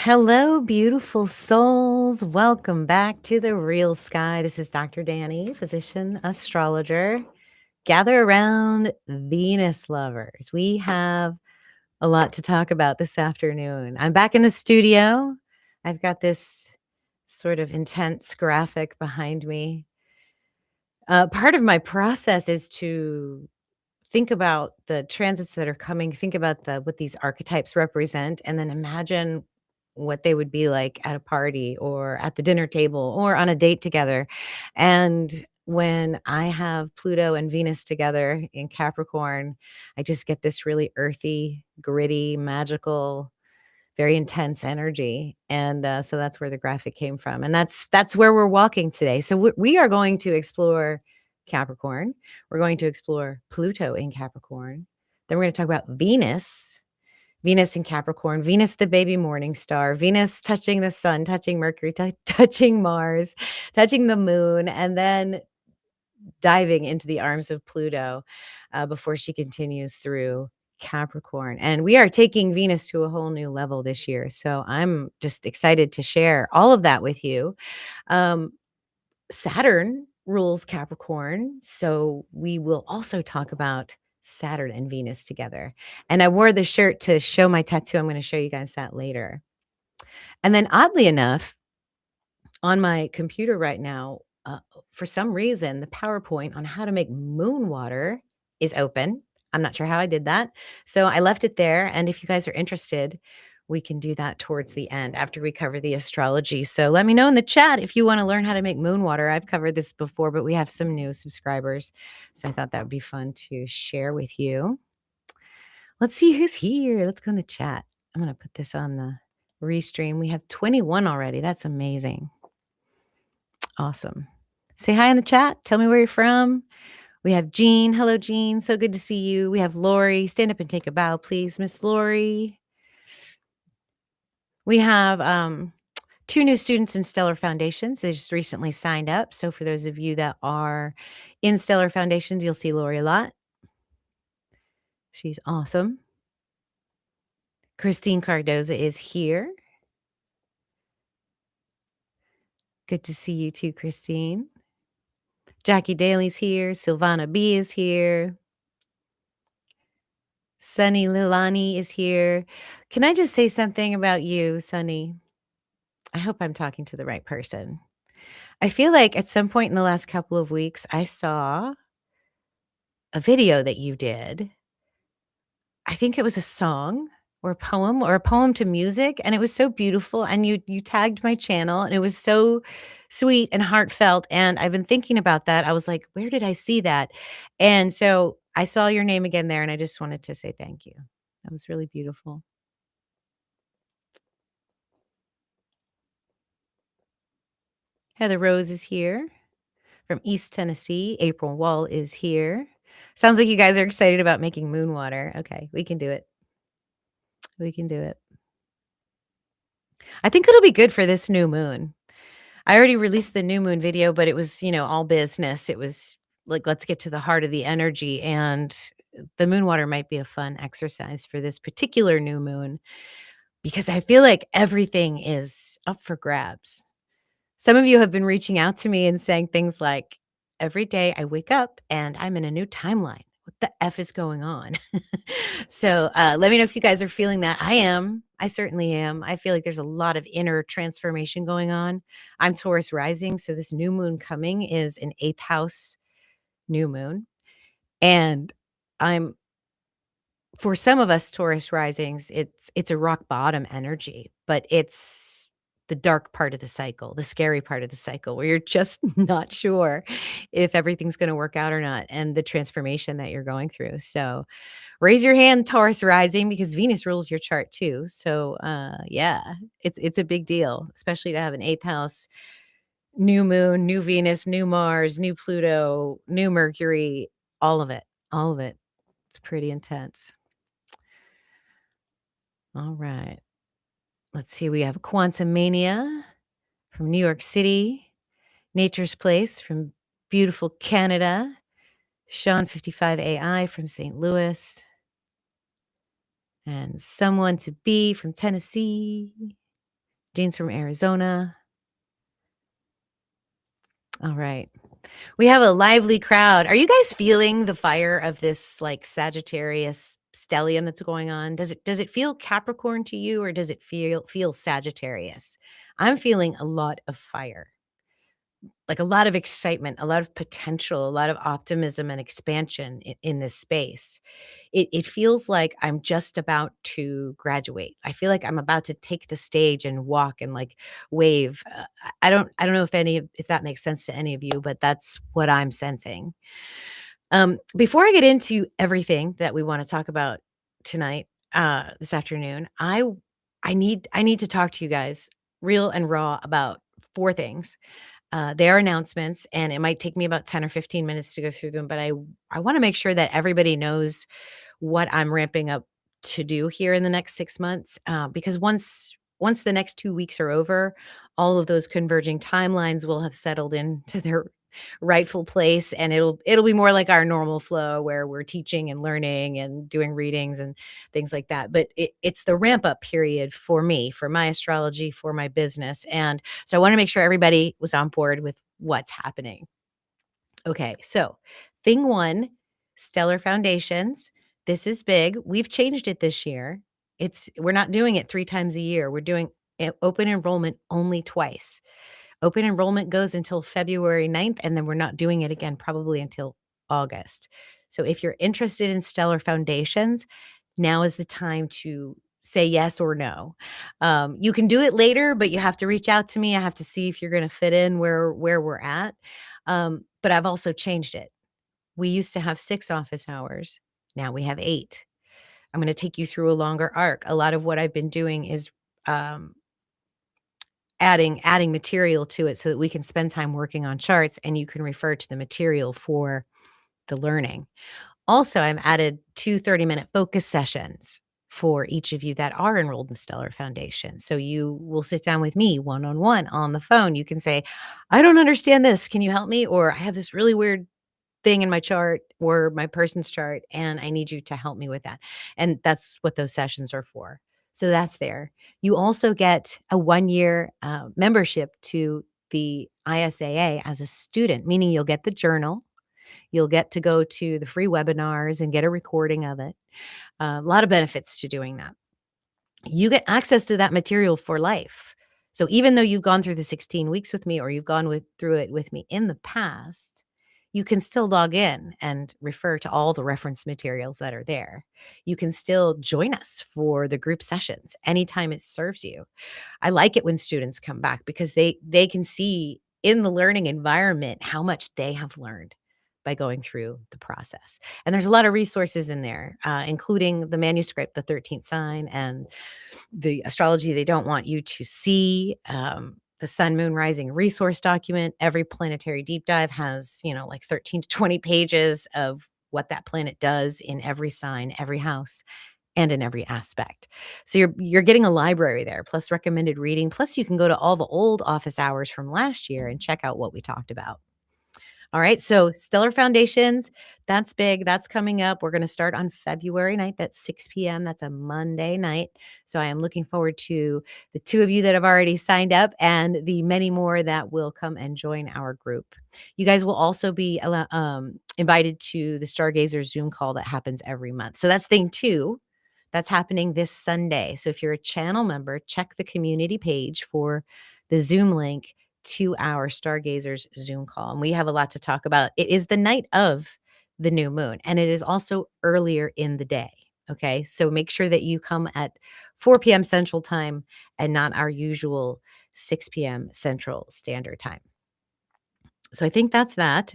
Hello, beautiful souls. Welcome back to the real sky. This is Dr. Danny, physician, astrologer. Gather around, Venus lovers. We have a lot to talk about this afternoon. I'm back in the studio. I've got this sort of intense graphic behind me. Part of my process is to think about the transits that are coming, think about what these archetypes represent, and then imagine what they would be like at a party or at the dinner table or on a date together. And when I have Pluto and Venus together in Capricorn, I just get this really earthy, gritty, magical, very intense energy. And so that's where the graphic came from. And that's where we're walking today. So we are going to explore Capricorn. We're going to explore Pluto in Capricorn. Then we're going to talk about Venus in Capricorn, Venus, the baby morning star, Venus touching the sun, touching Mercury, touching Mars, touching the moon, and then diving into the arms of Pluto before she continues through Capricorn. And we are taking Venus to a whole new level this year. So I'm just excited to share all of that with you. Um, Saturn rules Capricorn. So we will also talk about Saturn and Venus together. And I wore the shirt to show my tattoo. I'm going to show you guys that later. And then, oddly enough, on my computer right now, for some reason, the PowerPoint on how to make moon water is open. I'm not sure how I did that. So I left it there. And if you guys are interested, we can do that towards the end after we cover the astrology. So let me know in the chat if you want to learn how to make moon water. I've covered this before, but we have some new subscribers. So I thought that would be fun to share with you. Let's see who's here. Let's go in the chat. I'm going to put this on the restream. We have 21 already. That's amazing. Awesome. Say hi in the chat. Tell me where you're from. We have Jean. Hello, Jean. So good to see you. We have Lori. Stand up and take a bow, please, Miss Lori. We have 2 new students in Stellar Foundations. They just recently signed up. So for those of you that are in Stellar Foundations, you'll see Lori a lot. She's awesome. Christine Cardoza is here. Good to see you too, Christine. Jackie Daly's here. Silvana B is here. Sunny Lilani is here. Can I just say something about you, Sunny? I hope I'm talking to the right person. I feel like at some point in the last couple of weeks, I saw a video that you did. I think it was a song or a poem to music, and it was so beautiful, and you tagged my channel, and it was so sweet and heartfelt, and I've been thinking about that. I was like, "Where did I see that?" And so I saw your name again there, and I just wanted to say thank you. That was really beautiful. Heather Rose is here from East Tennessee. April Wall is here. Sounds like you guys are excited about making moon water. Okay, we can do it. We can do it. I think it'll be good for this new moon. I already released the new moon video, but it was, all business. It was like, let's get to the heart of the energy. And the moon water might be a fun exercise for this particular new moon because I feel like everything is up for grabs. Some of you have been reaching out to me and saying things like, every day I wake up and I'm in a new timeline. What the F is going on? So let me know if you guys are feeling that. I am. I certainly am. I feel like there's a lot of inner transformation going on. I'm Taurus rising. So this new moon coming is an 8th house new moon. And I'm, for some of us Taurus risings, it's a rock bottom energy, but it's the dark part of the cycle, the scary part of the cycle where you're just not sure if everything's going to work out or not and the transformation that you're going through. So raise your hand, Taurus rising, because Venus rules your chart too. So yeah, it's a big deal, especially to have an 8th house new moon, new Venus, new Mars, new Pluto, new Mercury, all of it. All of it. It's pretty intense. All right. Let's see. We have Quantum Mania from New York City, Nature's Place from beautiful Canada, Sean 55 AI from St. Louis, and Someone to Be from Tennessee. Jean's from Arizona. All right. We have a lively crowd. Are you guys feeling the fire of this like Sagittarius stellium that's going on? Does it feel Capricorn to you, or does it feel Sagittarius? I'm feeling a lot of fire. Like a lot of excitement, a lot of potential, a lot of optimism and expansion in this space. It feels like I'm just about to graduate. I feel like I'm about to take the stage and walk and like wave. I don't know if that makes sense to any of you, but that's what I'm sensing. Before I get into everything that we want to talk about tonight, this afternoon, I need to talk to you guys real and raw about four things. They are announcements, and it might take me about 10 or 15 minutes to go through them, but I wanna make sure that everybody knows what I'm ramping up to do here in the next 6 months, because once the next 2 weeks are over, all of those converging timelines will have settled into their rightful place, and it'll be more like our normal flow where we're teaching and learning and doing readings and things like that, but it's the ramp up period for me, for my astrology, for my business, and so I wanna make sure everybody was on board with what's happening. Okay, so thing 1, stellar foundations. This is big. We've changed it this year. We're not doing it 3 times a year. We're doing open enrollment only twice. Open enrollment goes until February 9th, and then we're not doing it again probably until August. So if you're interested in stellar foundations, now is the time to say yes or no. You can do it later, but you have to reach out to me. I have to see if you're going to fit in where we're at. But I've also changed it. We used to have 6 office hours. Now we have 8. I'm going to take you through a longer arc. A lot of what I've been doing is um, adding material to it so that we can spend time working on charts and you can refer to the material for the learning. Also, I've added 2 30-minute focus sessions for each of you that are enrolled in Stellar Foundation. So you will sit down with me one-on-one on the phone. You can say, "I don't understand this. Can you help me?" Or, "I have this really weird thing in my chart or my person's chart, and I need you to help me with that." And that's what those sessions are for. So that's there. You also get a 1-year membership to the ISAA as a student, meaning you'll get the journal. You'll get to go to the free webinars and get a recording of it. A lot of benefits to doing that. You get access to that material for life. So even though you've gone through the 16 weeks with me or you've through it with me in the past, you can still log in and refer to all the reference materials that are there. You can still join us for the group sessions anytime it serves you. I like it when students come back because they can see in the learning environment how much they have learned by going through the process. And there's a lot of resources in there, including the manuscript, the 13th sign, and the astrology they don't want you to see. The sun, moon, rising resource document. Every planetary deep dive has, like 13 to 20 pages of what that planet does in every sign, every house, and in every aspect. So you're getting a library there, plus recommended reading, plus you can go to all the old office hours from last year and check out what we talked about. All right, so Stellar Foundations, that's big. That's coming up. We're going to start on February 9th at 6 p.m. That's a Monday night. So I am looking forward to the 2 of you that have already signed up and the many more that will come and join our group. You guys will also be invited to the Stargazer Zoom call that happens every month. So that's thing 2. That's happening this Sunday. So if you're a channel member, check the community page for the Zoom link to our Stargazers Zoom call. And we have a lot to talk about. It is the night of the new moon, and it is also earlier in the day. Okay. So make sure that you come at 4 p.m. Central Time and not our usual 6 p.m. Central Standard Time. So I think that's that.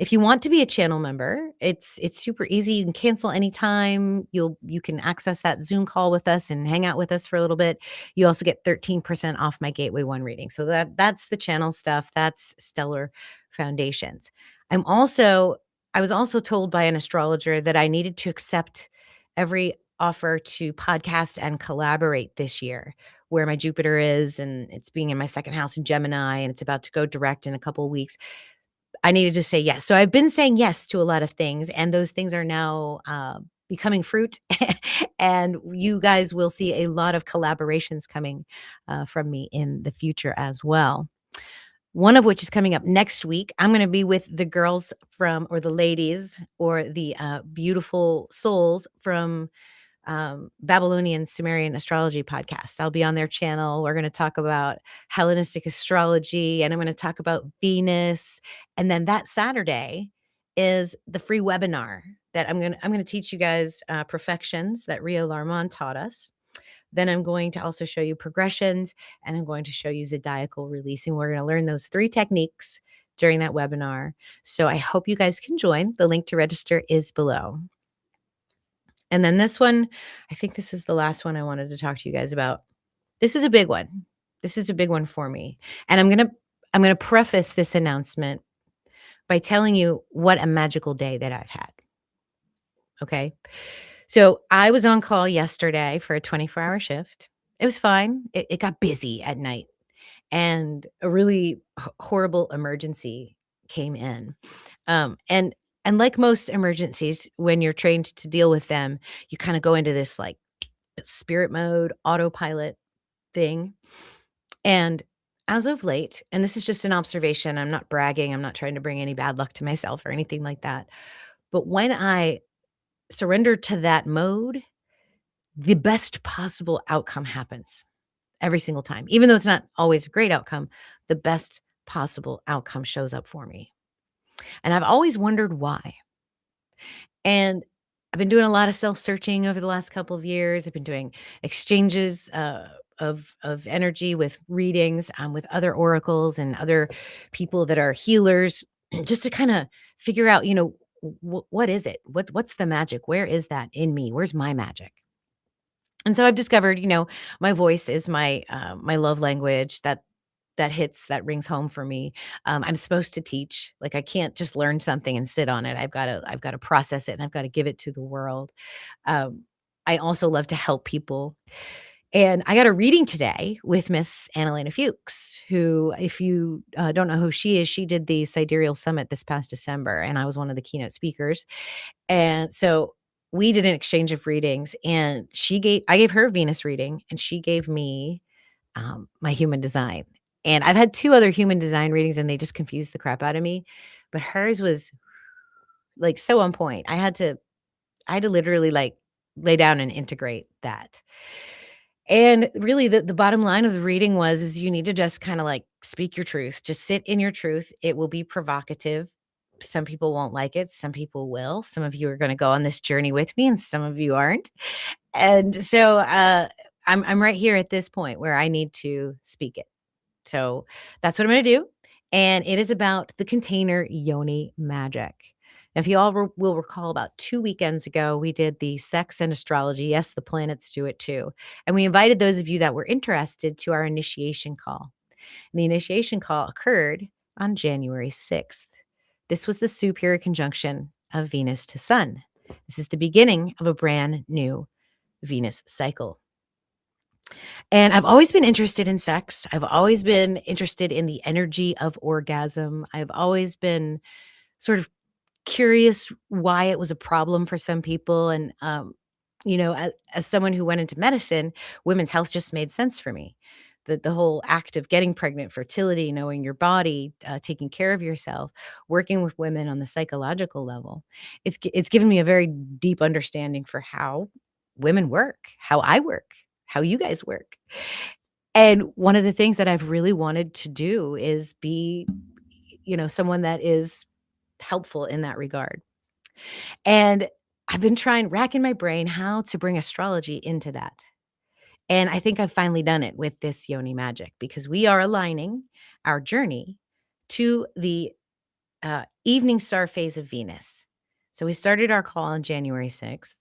If you want to be a channel member, it's super easy. You can cancel anytime. You can access that Zoom call with us and hang out with us for a little bit. You also get 13% off my Gateway 1 reading. So that's the channel stuff. That's Stellar Foundations. I was also told by an astrologer that I needed to accept every offer to podcast and collaborate this year, where my Jupiter is, and it's being in my second house in Gemini, and it's about to go direct in a couple of weeks. I needed to say yes. So I've been saying yes to a lot of things, and those things are now becoming fruit And you guys will see a lot of collaborations coming from me in the future as well. One of which is coming up next week. I'm going to be with the girls from, or the ladies, or the beautiful souls from Babylonian Sumerian Astrology podcast. I'll be on their channel. We're going to talk about Hellenistic astrology, and I'm going to talk about Venus. And then that Saturday is the free webinar that I'm going to teach you guys perfections that Rio Larmon taught us. Then I'm going to also show you progressions, and I'm going to show you zodiacal releasing. We're going to learn those 3 techniques during that webinar. So I hope you guys can join. The link to register is below. And then this one, I think this is the last one I wanted to talk to you guys about. This is a big one. This is a big one for me. And I'm going to preface this announcement by telling you what a magical day that I've had. Okay? So, I was on call yesterday for a 24-hour shift. It was fine. It got busy at night, and a really horrible emergency came in. And like most emergencies, when you're trained to deal with them, you kind of go into this like spirit mode, autopilot thing. And as of late, and this is just an observation, I'm not bragging, I'm not trying to bring any bad luck to myself or anything like that. But when I surrender to that mode, the best possible outcome happens every single time. Even though it's not always a great outcome, the best possible outcome shows up for me. And I've always wondered why. And I've been doing a lot of self-searching over the last couple of years. I've been doing exchanges of energy with readings with other oracles and other people that are healers, just to kind of figure out, what is it? What's the magic? Where is that in me? Where's my magic? And so I've discovered, my voice is my love language. That rings home for me. I'm supposed to teach. Like, I can't just learn something and sit on it. I've got to process it, and I've got to give it to the world. I also love to help people. And I got a reading today with Miss Annalena Fuchs, who, if you don't know who she is, she did the Sidereal Summit this past December, and I was one of the keynote speakers. And so we did an exchange of readings, and I gave her a Venus reading, and she gave me my human design. And I've had 2 other human design readings, and they just confused the crap out of me. But hers was like so on point. I had to literally like lay down and integrate that. And really the bottom line of the reading is you need to just kind of like speak your truth. Just sit in your truth. It will be provocative. Some people won't like it. Some people will. Some of you are going to go on this journey with me, and some of you aren't. And so I'm right here at this point where I need to speak it. So that's what I'm going to do. And it is about the container yoni magic. Now, if you all will recall, about 2 weekends ago, we did the sex and astrology. Yes, the planets do it too. And we invited those of you that were interested to our initiation call. And the initiation call occurred on January 6th. This was the superior conjunction of Venus to Sun. This is the beginning of a brand new Venus cycle. And I've always been interested in sex. I've always been interested in the energy of orgasm. I've always been sort of curious why it was a problem for some people. And, as someone who went into medicine, women's health just made sense for me. The whole act of getting pregnant, fertility, knowing your body, taking care of yourself, working with women on the psychological level, it's given me a very deep understanding for how women work, how I work, how you guys work. And one of the things that I've really wanted to do is be, someone that is helpful in that regard. And I've been racking my brain how to bring astrology into that. And I think I've finally done it with this yoni magic, because we are aligning our journey to the evening star phase of Venus. So we started our call on January 6th.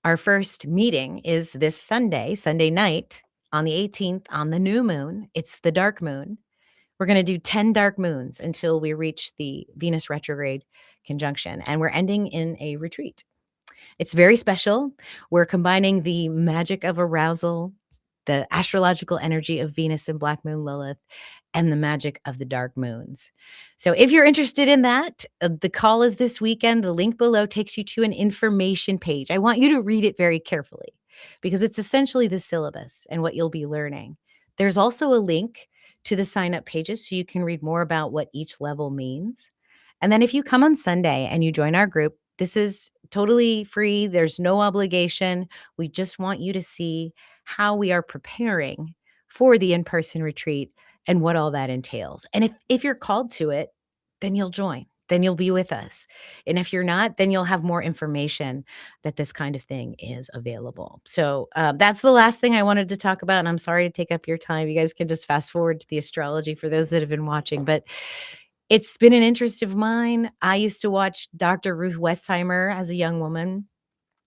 Our first meeting is this Sunday night on the 18th on the new moon. It's the dark moon. We're going to do 10 dark moons until we reach the Venus retrograde conjunction, and we're ending in a retreat. It's very special. We're combining the magic of arousal, the astrological energy of Venus and Black Moon Lilith, and the magic of the dark moons. So if you're interested in that, the call is this weekend. The link below takes you to an information page. I want you to read it very carefully because it's essentially the syllabus and what you'll be learning. There's also a link to the sign up pages so you can read more about what each level means. And then if you come on Sunday and you join our group, this is totally free. There's no obligation. We just want you to see how we are preparing for the in-person retreat and what all that entails. And if you're called to it, then you'll join. Then you'll be with us. And if you're not, then you'll have more information that this kind of thing is available. So that's the last thing I wanted to talk about. And I'm sorry to take up your time. You guys can just fast forward to the astrology for those that have been watching. But it's been an interest of mine. I used to watch Dr. Ruth Westheimer as a young woman.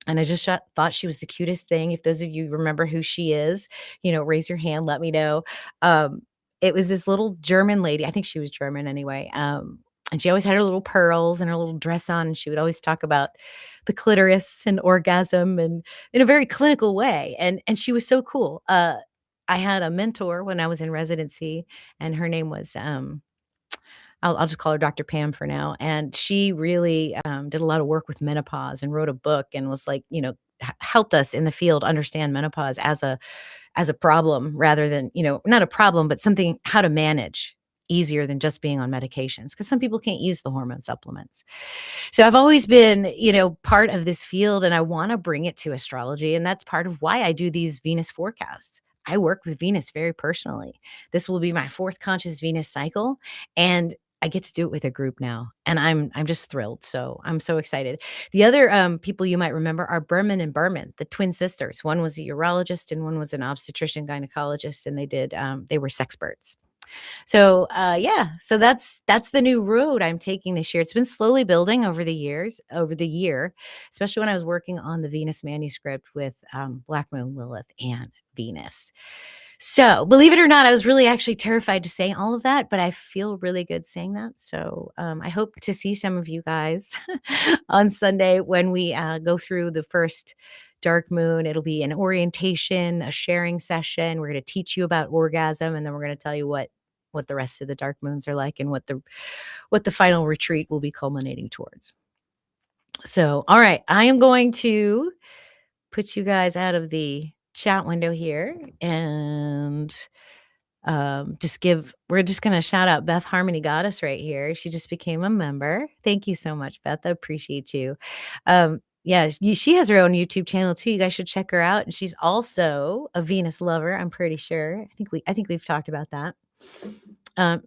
And I just thought she was the cutest thing. If those of you remember who she is, raise your hand, let me know. Um, it was this little German lady. I think she was German anyway. And she always had her little pearls and her little dress on. And she would always talk about the clitoris and orgasm and in a very clinical way. And she was so cool. I had a mentor when I was in residency, and her name was I'll just call her Dr. Pam for now. And she really did a lot of work with menopause and wrote a book and was like, helped us in the field understand menopause as a problem rather than, not a problem, but something how to manage easier than just being on medications because some people can't use the hormone supplements. So I've always been, part of this field and I want to bring it to astrology. And that's part of why I do these Venus forecasts. I work with Venus very personally. This will be my fourth conscious Venus cycle. And I get to do it with a group now, and I'm just thrilled. So I'm so excited. The other people you might remember are Berman and Berman, the twin sisters. One was a urologist and one was an obstetrician gynecologist, and they were sexperts. So yeah, so that's the new road I'm taking this year. It's been slowly building over the year, especially when I was working on the Venus manuscript with Black Moon, Lilith, and Venus. So, believe it or not, I was really actually terrified to say all of that, but I feel really good saying that. So, I hope to see some of you guys on Sunday when we go through the first dark moon. It'll be an orientation, a sharing session. We're going to teach you about orgasm, and then we're going to tell you what the rest of the dark moons are like and what the final retreat will be culminating towards. So, all right, I am going to put you guys out of the chat window here and we're just going to shout out Beth Harmony Goddess right here. She just became a member. Thank you so much, Beth. I appreciate you. Yeah, she has her own YouTube channel too. You guys should check her out. And she's also a Venus lover, I'm pretty sure. I think we've talked about that.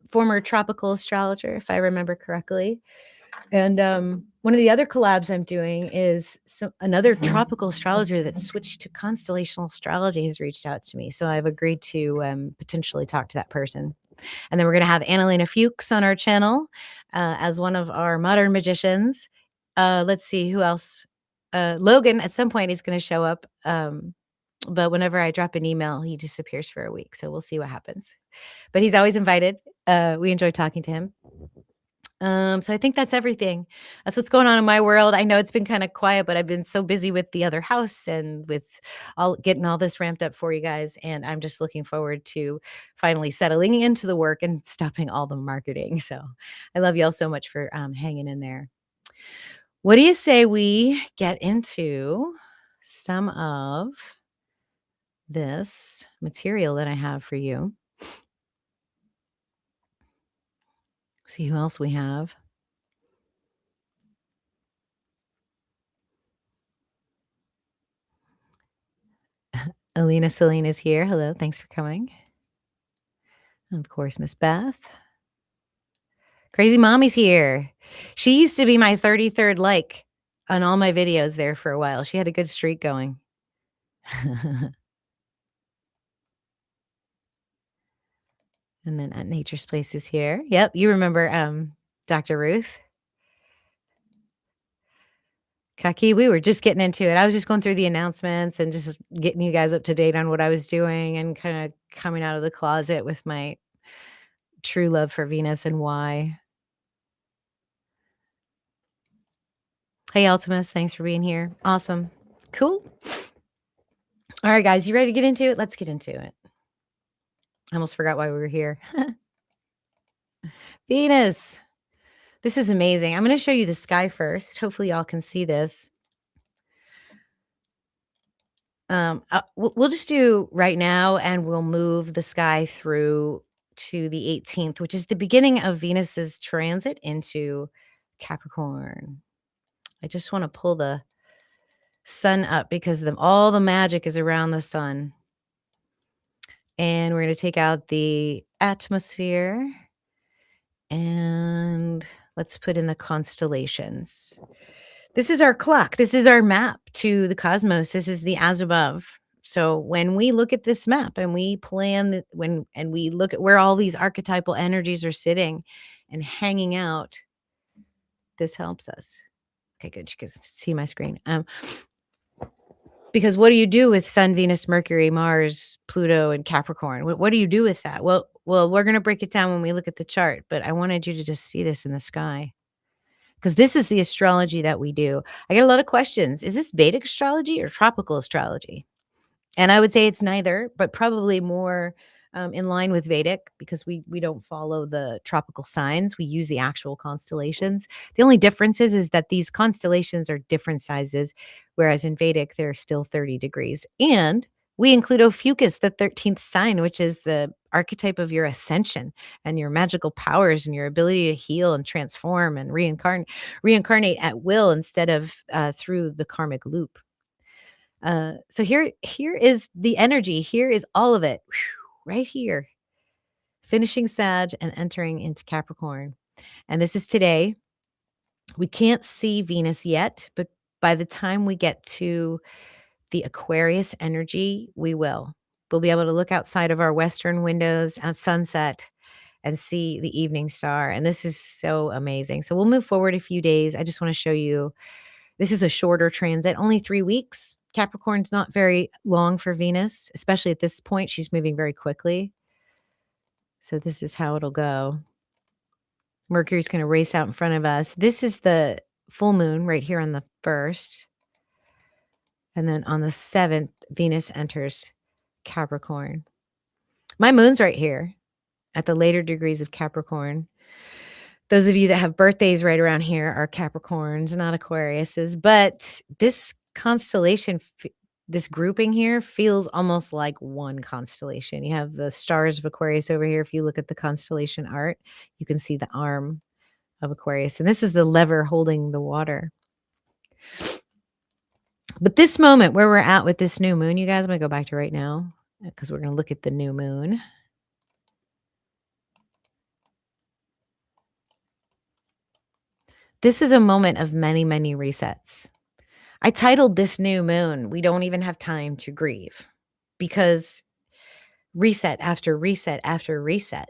Former tropical astrologer, if I remember correctly. And one of the other collabs I'm doing is another tropical astrologer that switched to constellational astrology has reached out to me. So I've agreed to potentially talk to that person. And then we're going to have Annalena Fuchs on our channel as one of our modern magicians. Let's see who else. Logan, at some point, is going to show up. But whenever I drop an email, he disappears for a week. So we'll see what happens. But he's always invited. We enjoy talking to him. So I think that's everything. That's what's going on in my world. I know it's been kind of quiet, but I've been so busy with the other house and with getting all this ramped up for you guys. And I'm just looking forward to finally settling into the work and stopping all the marketing. So I love y'all so much for hanging in there. What do you say we get into some of this material that I have for you? See who else we have. Alina Celine is here. Hello. Thanks for coming. And of course, Miss Beth. Crazy Mommy's here. She used to be my 33rd like on all my videos there for a while. She had a good streak going. And then at Nature's Place is here. Yep. You remember Dr. Ruth? Kaki, we were just getting into it. I was just going through the announcements and just getting you guys up to date on what I was doing and kind of coming out of the closet with my true love for Venus and why. Hey, Ultimus, thanks for being here. Awesome. Cool. All right, guys, you ready to get into it? Let's get into it. I almost forgot why we were here. Venus. This is amazing. I'm going to show you the sky first. Hopefully, y'all can see this. We'll just do right now, and we'll move the sky through to the 18th, which is the beginning of Venus's transit into Capricorn. I just want to pull the sun up because all the magic is around the sun. And we're going to take out the atmosphere and let's put in the constellations. This is our clock. This is our map to the cosmos. This is the as above. So when we look at this map and we plan and we look at where all these archetypal energies are sitting and hanging out, this helps us. Okay, good. You can see my screen. Because what do you do with Sun, Venus, Mercury, Mars, Pluto, and Capricorn? What do you do with that? Well, we're going to break it down when we look at the chart, but I wanted you to just see this in the sky because this is the astrology that we do. I get a lot of questions. Is this Vedic astrology or tropical astrology? And I would say it's neither, but probably more in line with Vedic because we don't follow the tropical signs. We use the actual constellations. The only difference is that these constellations are different sizes, whereas in Vedic, they're still 30 degrees. And we include Ophiuchus, the 13th sign, which is the archetype of your ascension and your magical powers and your ability to heal and transform and reincarnate at will instead of through the karmic loop. So here is the energy. Here is all of it. Right here. Finishing Sag and entering into Capricorn. And this is today. We can't see Venus yet, but by the time we get to the Aquarius energy, we will. We'll be able to look outside of our western windows at sunset and see the evening star. And this is so amazing. So we'll move forward a few days. I just want to show you. This is a shorter transit, only 3 weeks. Capricorn's not very long for Venus, especially at this point. She's moving very quickly. So this is how it'll go. Mercury's going to race out in front of us. This is the full moon right here on the 1st. And then on the 7th, Venus enters Capricorn. My moon's right here at the later degrees of Capricorn. Those of you that have birthdays right around here are Capricorns, not Aquariuses. But this constellation, this grouping here feels almost like one constellation. You have the stars of Aquarius over here. If you look at the constellation art, you can see the arm of Aquarius. And this is the lever holding the water. But this moment where we're at with this new moon, you guys, I'm going to go back to right now because we're going to look at the new moon. This is a moment of many, many resets. I titled this new moon, "We Don't Even Have Time to Grieve," because reset after reset after reset,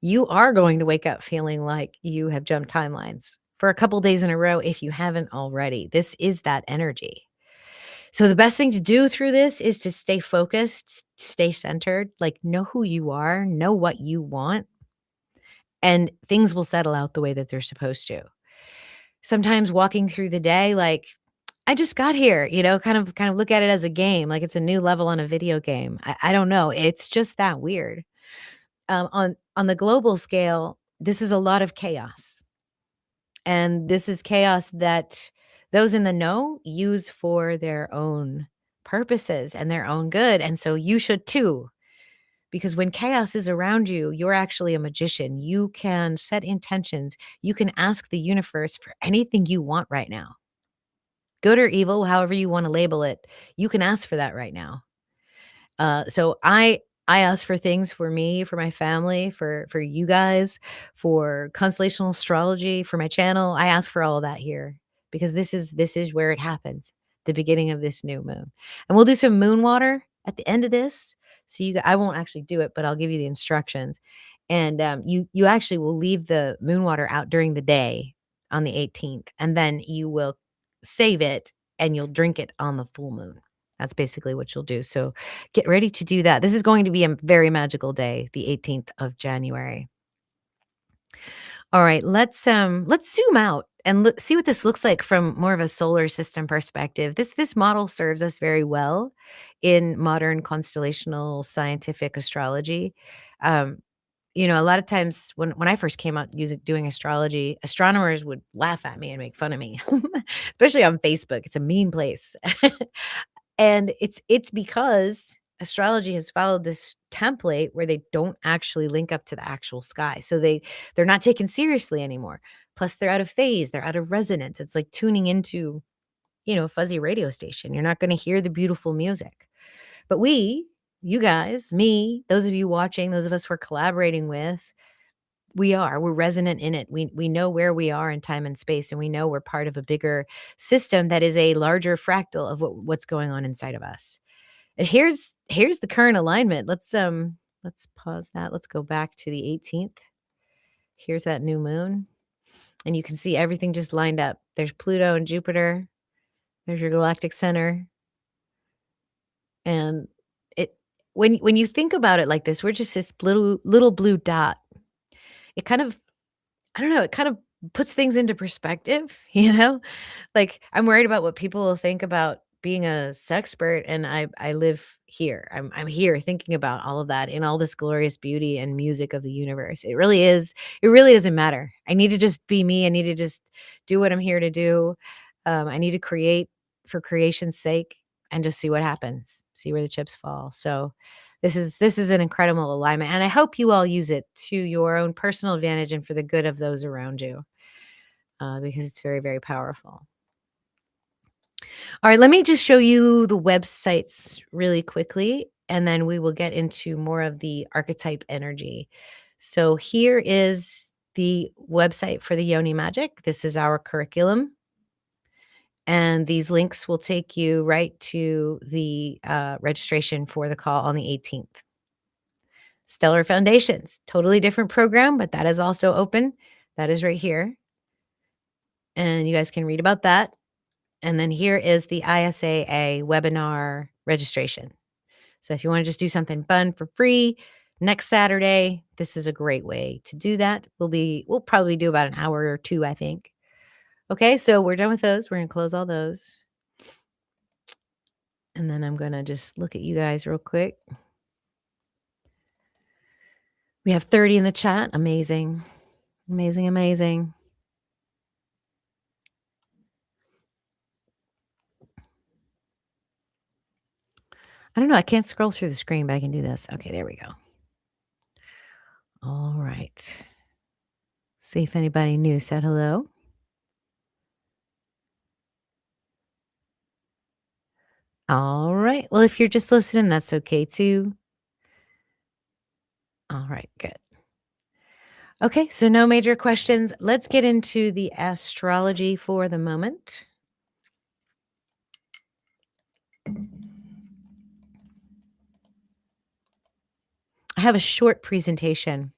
you are going to wake up feeling like you have jumped timelines for a couple days in a row if you haven't already. This is that energy. So the best thing to do through this is to stay focused, stay centered, like know who you are, know what you want, and things will settle out the way that they're supposed to. Sometimes walking through the day, like, I just got here, kind of look at it as a game, like it's a new level on a video game. I don't know. It's just that weird. On the global scale, this is a lot of chaos. And this is chaos that those in the know use for their own purposes and their own good. And so you should too. Because when chaos is around you, you're actually a magician. You can set intentions. You can ask the universe for anything you want right now. Good or evil, however you want to label it, you can ask for that right now. So I ask for things for me, for my family, for you guys, for constellational astrology, for my channel. I ask for all of that here because this is where it happens, the beginning of this new moon. And we'll do some moon water at the end of this. So I won't actually do it, but I'll give you the instructions. And you actually will leave the moon water out during the day on the 18th, and then you will save it and you'll drink it on the full moon. That's basically what you'll do. So get ready to do that. This is going to be a very magical day, the 18th of January. All right, let's zoom out and look, see what this looks like from more of a solar system perspective. This model serves us very well in modern constellational scientific astrology. Um, a lot of times when I first came out using doing astrology, astronomers would laugh at me and make fun of me, especially on Facebook. It's a mean place. And it's because astrology has followed this template where they don't actually link up to the actual sky. So they're not taken seriously anymore. Plus they're out of phase, they're out of resonance. It's like tuning into, a fuzzy radio station. You're not going to hear the beautiful music. But you guys, me, those of you watching, those of us we're collaborating with, we're resonant in it. We know where we are in time and space, and we know we're part of a bigger system that is a larger fractal of what's going on inside of us. And here's the current alignment. Let's pause that. Let's go back to the 18th. Here's that new moon. And you can see everything just lined up. There's Pluto and Jupiter. There's your galactic center. And it when you think about it like this, we're just this little blue dot. It kind of I don't know, it kind of puts things into perspective, you know? Like, I'm worried about what people will think about being a sexpert, and I live here. I'm here thinking about all of that in all this glorious beauty and music of the universe. It really doesn't matter. I need to just be me. I need to just do what I'm here to do. I need to create for creation's sake and just see what happens, see where the chips fall. So this is an incredible alignment, and I hope you all use it to your own personal advantage and for the good of those around you, because it's very, very powerful. All right, let me just show you the websites really quickly, and then we will get into more of the archetype energy. So here is the website for the Yoni Magic. This is our curriculum. And these links will take you right to the registration for the call on the 18th. Stellar Foundations, totally different program, but that is also open. That is right here. And you guys can read about that. And then here is the ISAA webinar registration. So if you want to just do something fun for free next Saturday, this is a great way to do that. We'll probably do about an hour or two, I think. Okay, so we're done with those. We're going to close all those. And then I'm going to just look at you guys real quick. We have 30 in the chat. Amazing. Amazing, amazing. I don't know. I can't scroll through the screen, but I can do this. Okay, there we go. All right. See if anybody new said hello. All right. Well, if you're just listening, that's okay too. All right, good. Okay, so no major questions. Let's get into the astrology for the moment. I have a short presentation.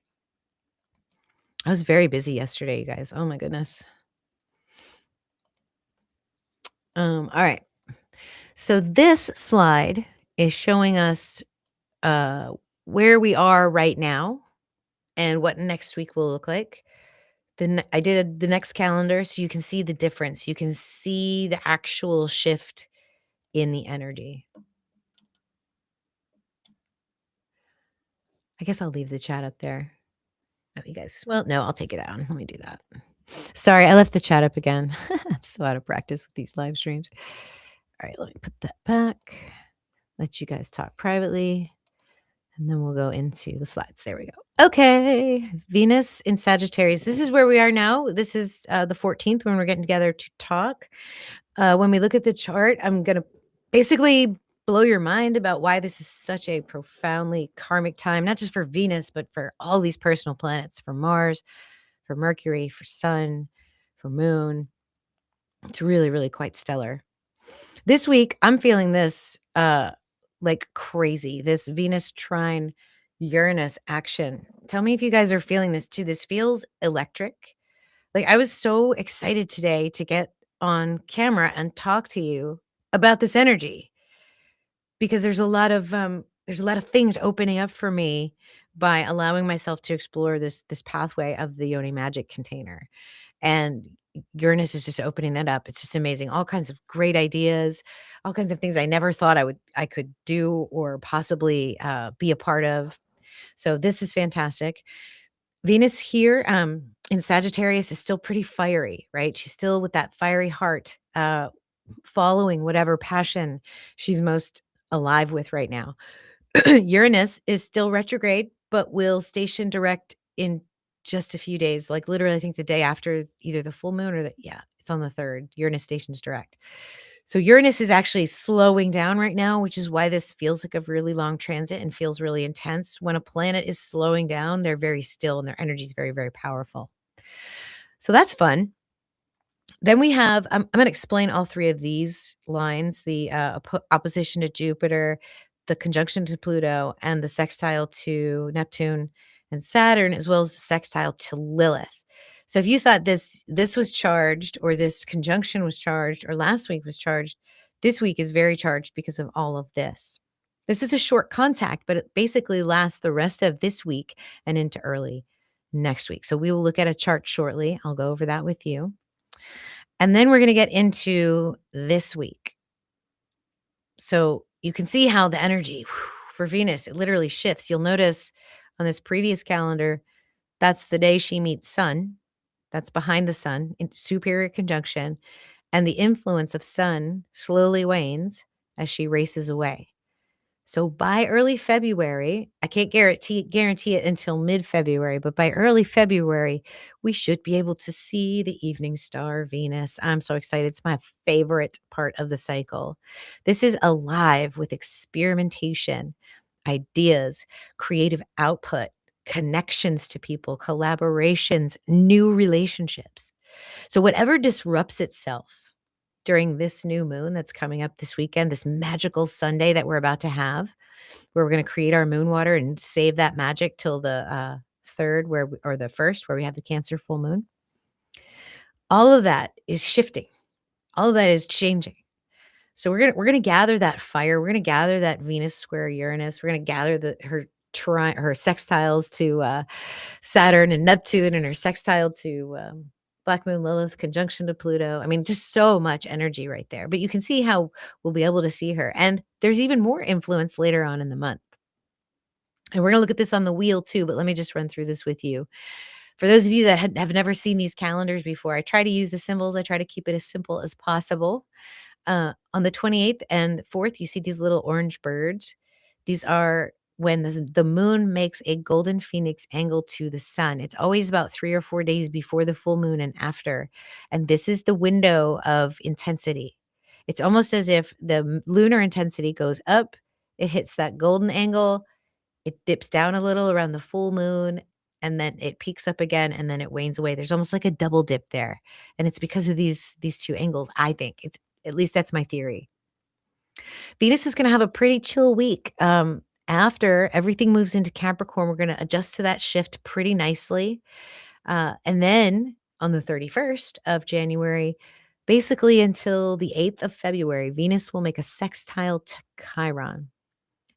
I was very busy yesterday, you guys. Oh my goodness. All right. So this slide is showing us where we are right now and what next week will look like. I did the next calendar so you can see the difference. You can see the actual shift in the energy. I guess I'll leave the chat up there. Oh, you guys. Well, no, I'll take it down. Let me do that. Sorry, I left the chat up again. I'm so out of practice with these live streams. All right, let me put that back. Let you guys talk privately. And then we'll go into the slides. There we go. Okay. Venus in Sagittarius. This is where we are now. This is the 14th when we're getting together to talk. When we look at the chart, I'm going to basically blow your mind about why this is such a profoundly karmic time, not just for Venus, but for all these personal planets, for Mars, for Mercury, for Sun, for Moon. It's really, really quite stellar. This week, I'm feeling this like crazy, this Venus trine Uranus action. Tell me if you guys are feeling this too. This feels electric. Like, I was so excited today to get on camera and talk to you about this energy because there's a lot of things opening up for me by allowing myself to explore this pathway of the Yoni magic container. And Uranus is just opening that up. It's just amazing. All kinds of great ideas, all kinds of things I never thought I could do or possibly be a part of. So this is fantastic. Venus here in Sagittarius is still pretty fiery, right? She's still with that fiery heart, following whatever passion she's most alive with right now. Uranus is still retrograde, but will station direct in just a few days. Like literally, I think the day after either the full moon or yeah, it's on the 3rd. Uranus stations direct. So Uranus is actually slowing down right now, which is why this feels like a really long transit and feels really intense. When a planet is slowing down, they're very still and their energy is very, very powerful. So that's fun. Then we have, I'm going to explain all three of these lines, the opposition to Jupiter, the conjunction to Pluto, and the sextile to Neptune and Saturn, as well as the sextile to Lilith. So if you thought this was charged, or this conjunction was charged, or last week was charged, this week is very charged because of all of this. This is a short contact, but it basically lasts the rest of this week and into early next week. So we will look at a chart shortly. I'll go over that with you. And then we're going to get into this week. So you can see how the energy for Venus, it literally shifts. You'll notice on this previous calendar, that's the day she meets Sun. That's behind the Sun in superior conjunction. And the influence of Sun slowly wanes as she races away. So by early February, I can't guarantee it until mid-February, but by early February, we should be able to see the evening star Venus. I'm so excited. It's my favorite part of the cycle. This is alive with experimentation, ideas, creative output, connections to people, collaborations, new relationships. So whatever disrupts itself during this new moon that's coming up this weekend, this magical Sunday that we're about to have, where we're going to create our moon water and save that magic till the 3rd, or the 1st, where we have the Cancer full moon. All of that is shifting. All of that is changing. So we're gonna gather that fire. We're gonna gather that Venus square Uranus. We're gonna gather her sextiles to Saturn and Neptune, and her sextile to Black Moon Lilith, conjunction to Pluto. I mean, just so much energy right there. But you can see how we'll be able to see her. And there's even more influence later on in the month. And we're going to look at this on the wheel too, but let me just run through this with you. For those of you that have never seen these calendars before, I try to use the symbols. I try to keep it as simple as possible. On the 28th and 4th, you see these little orange birds. These are when the moon makes a golden phoenix angle to the sun. It's always about 3 or 4 days before the full moon and after. And this is the window of intensity. It's almost as if the lunar intensity goes up, it hits that golden angle, it dips down a little around the full moon, and then it peaks up again, and then it wanes away. There's almost like a double dip there. And it's because of these two angles, I think. It's at least that's my theory. Venus is going to have a pretty chill week. After everything moves into Capricorn, we're going to adjust to that shift pretty nicely. And then on the 31st of January, basically until the 8th of February, Venus will make a sextile to Chiron.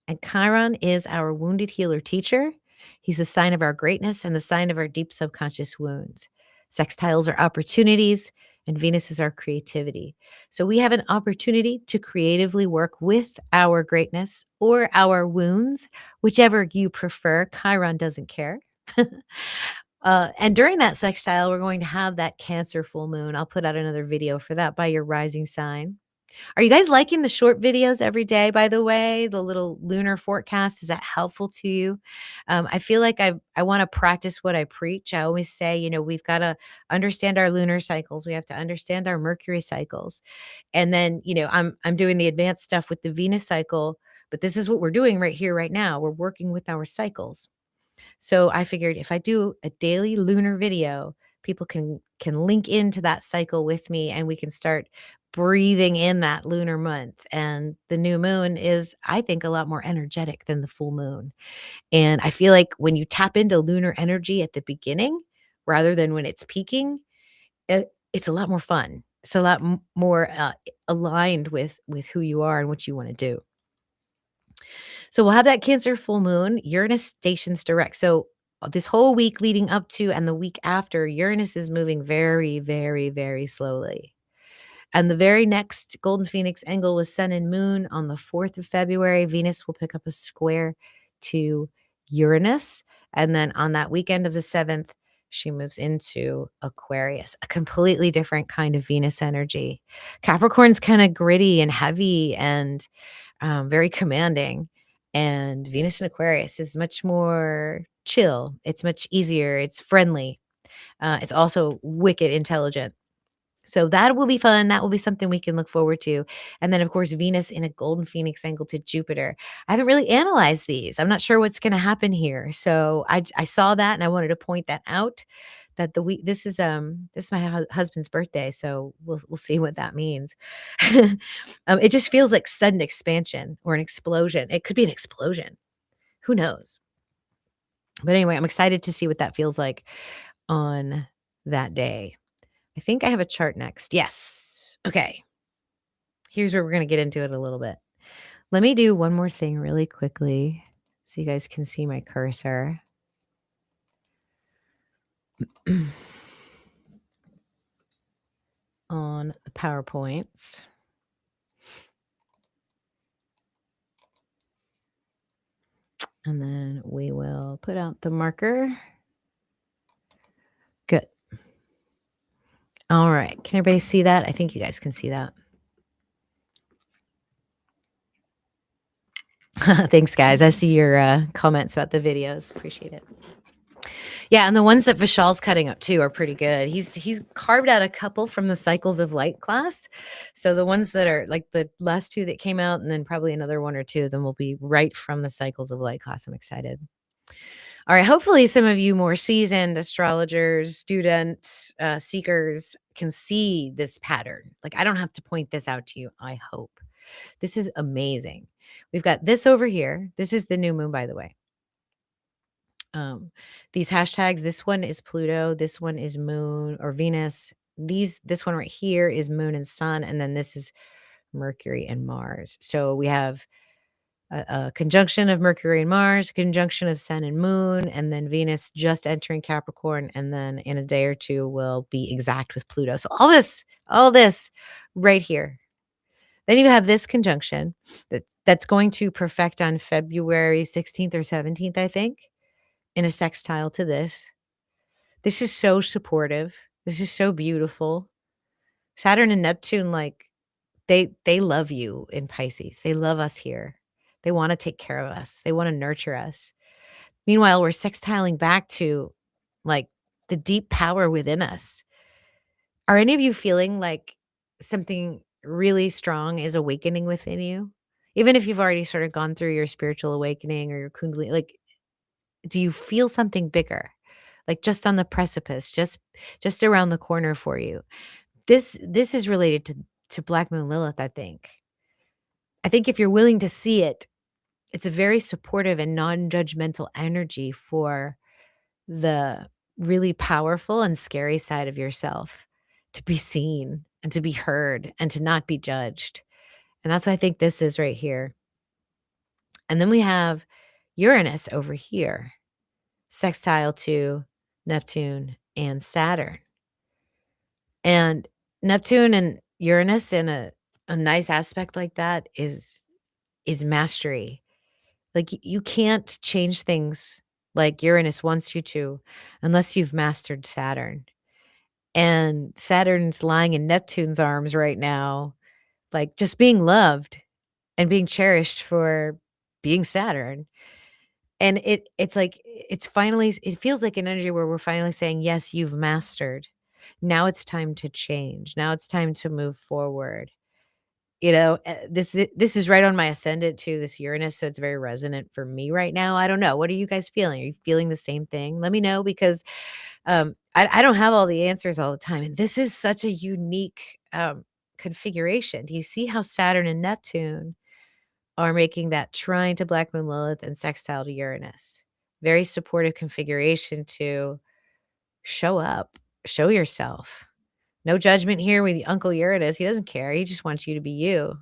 And Chiron is our wounded healer teacher. He's a sign of our greatness and the sign of our deep subconscious wounds. Sextiles are opportunities, and Venus is our creativity. So we have an opportunity to creatively work with our greatness or our wounds, whichever you prefer. Chiron doesn't care. And during that sextile, we're going to have that Cancer full moon. I'll put out another video for that by your rising sign. Are you guys liking the short videos every day, by the way? The little lunar forecast, is that helpful to you? I feel like I want to practice what I preach. I always say, we've got to understand our lunar cycles. We have to understand our Mercury cycles. And then, I'm doing the advanced stuff with the Venus cycle, but this is what we're doing right here, right now. We're working with our cycles. So I figured if I do a daily lunar video, people can link into that cycle with me, and we can start breathing in that lunar month. And the new moon is, I think, a lot more energetic than the full moon. And I feel like when you tap into lunar energy at the beginning rather than when it's peaking, it's a lot more fun. It's a lot more aligned with who you are and what you want to do. So we'll have that Cancer full moon. Uranus stations direct. So this whole week leading up to and the week after, Uranus is moving very, very, very slowly. And the very next Golden Phoenix angle with Sun and Moon on the 4th of February, Venus will pick up a square to Uranus. And then on that weekend of the 7th, she moves into Aquarius, a completely different kind of Venus energy. Capricorn's kind of gritty and heavy and very commanding. And Venus in Aquarius is much more chill. It's much easier. It's friendly. It's also wicked intelligent. So that will be fun. That will be something we can look forward to. And then, of course, Venus in a Golden Phoenix angle to Jupiter. I haven't really analyzed these. I'm not sure what's going to happen here. So I saw that and I wanted to point that out. That the week this is my husband's birthday, so we'll see what that means. It just feels like sudden expansion or an explosion. It could be an explosion. Who knows? But anyway, I'm excited to see what that feels like on that day. I think I have a chart next. Yes. Okay. Here's where we're going to get into it a little bit. Let me do one more thing really quickly so you guys can see my cursor. On the PowerPoints. And then we will put out the marker. Good. All right. Can everybody see that? I think you guys can see that. Thanks, guys. I see your comments about the videos. Appreciate it. Yeah, and the ones that Vishal's cutting up too are pretty good. He's carved out a couple from the Cycles of Light class. So the ones that are like the last two that came out, and then probably another one or two of them will be right from the Cycles of Light class. I'm excited. All right. Hopefully, some of you more seasoned astrologers, students, seekers can see this pattern. Like, I don't have to point this out to you. I hope. This is amazing. We've got this over here. This is the new moon, by the way. These hashtags, this one is Pluto, this one is Moon or Venus. This one right here is Moon and Sun, and then this is Mercury and Mars. So we have a conjunction of Mercury and Mars, conjunction of Sun and Moon, and then Venus just entering Capricorn, and then in a day or two will be exact with Pluto. So all this right here. Then you have this conjunction that's going to perfect on February 16th or 17th, I think, in a sextile to this. This is so supportive. This is so beautiful. Saturn and Neptune, like, they love you in Pisces. They love us here. They want to take care of us. They want to nurture us. Meanwhile, we're sextiling back to like the deep power within us. Are any of you feeling like something really strong is awakening within you? Even if you've already sort of gone through your spiritual awakening or your kundalini, like, do you feel something bigger? Like just on the precipice, just around the corner for you. This is related to Black Moon Lilith, I think. I think if you're willing to see it, it's a very supportive and non-judgmental energy for the really powerful and scary side of yourself to be seen and to be heard and to not be judged. And that's what I think this is right here. And then we have Uranus over here, sextile to Neptune and Saturn. And Neptune and Uranus in a nice aspect like that is mastery. Like you can't change things like Uranus wants you to unless you've mastered Saturn. And Saturn's lying in Neptune's arms right now, like just being loved and being cherished for being Saturn. And it's like it feels like an energy where we're finally saying, yes, you've mastered. Now it's time to change. Now it's time to move forward. This is right on my ascendant too, this Uranus, so it's very resonant for me right now. I don't know. What are you guys feeling? Are you feeling the same thing? Let me know because I don't have all the answers all the time. And this is such a unique configuration. Do you see how Saturn and Neptune are making that trine to Black Moon Lilith and sextile to Uranus? Very supportive configuration to show up, show yourself. No judgment here with Uncle Uranus. He doesn't care. He just wants you to be you.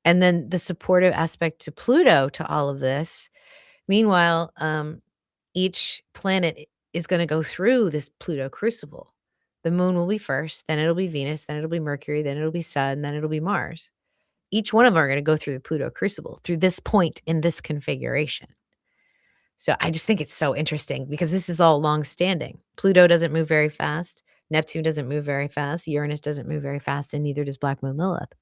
And then the supportive aspect to Pluto to all of this. Meanwhile, each planet is going to go through this Pluto crucible. The moon will be first, then it'll be Venus, then it'll be Mercury, then it'll be Sun, then it'll be Mars. Each one of them are going to go through the Pluto crucible through this point in this configuration. So I just think it's so interesting because this is all long standing. Pluto doesn't move very fast. Neptune doesn't move very fast. Uranus doesn't move very fast, and neither does Black Moon Lilith.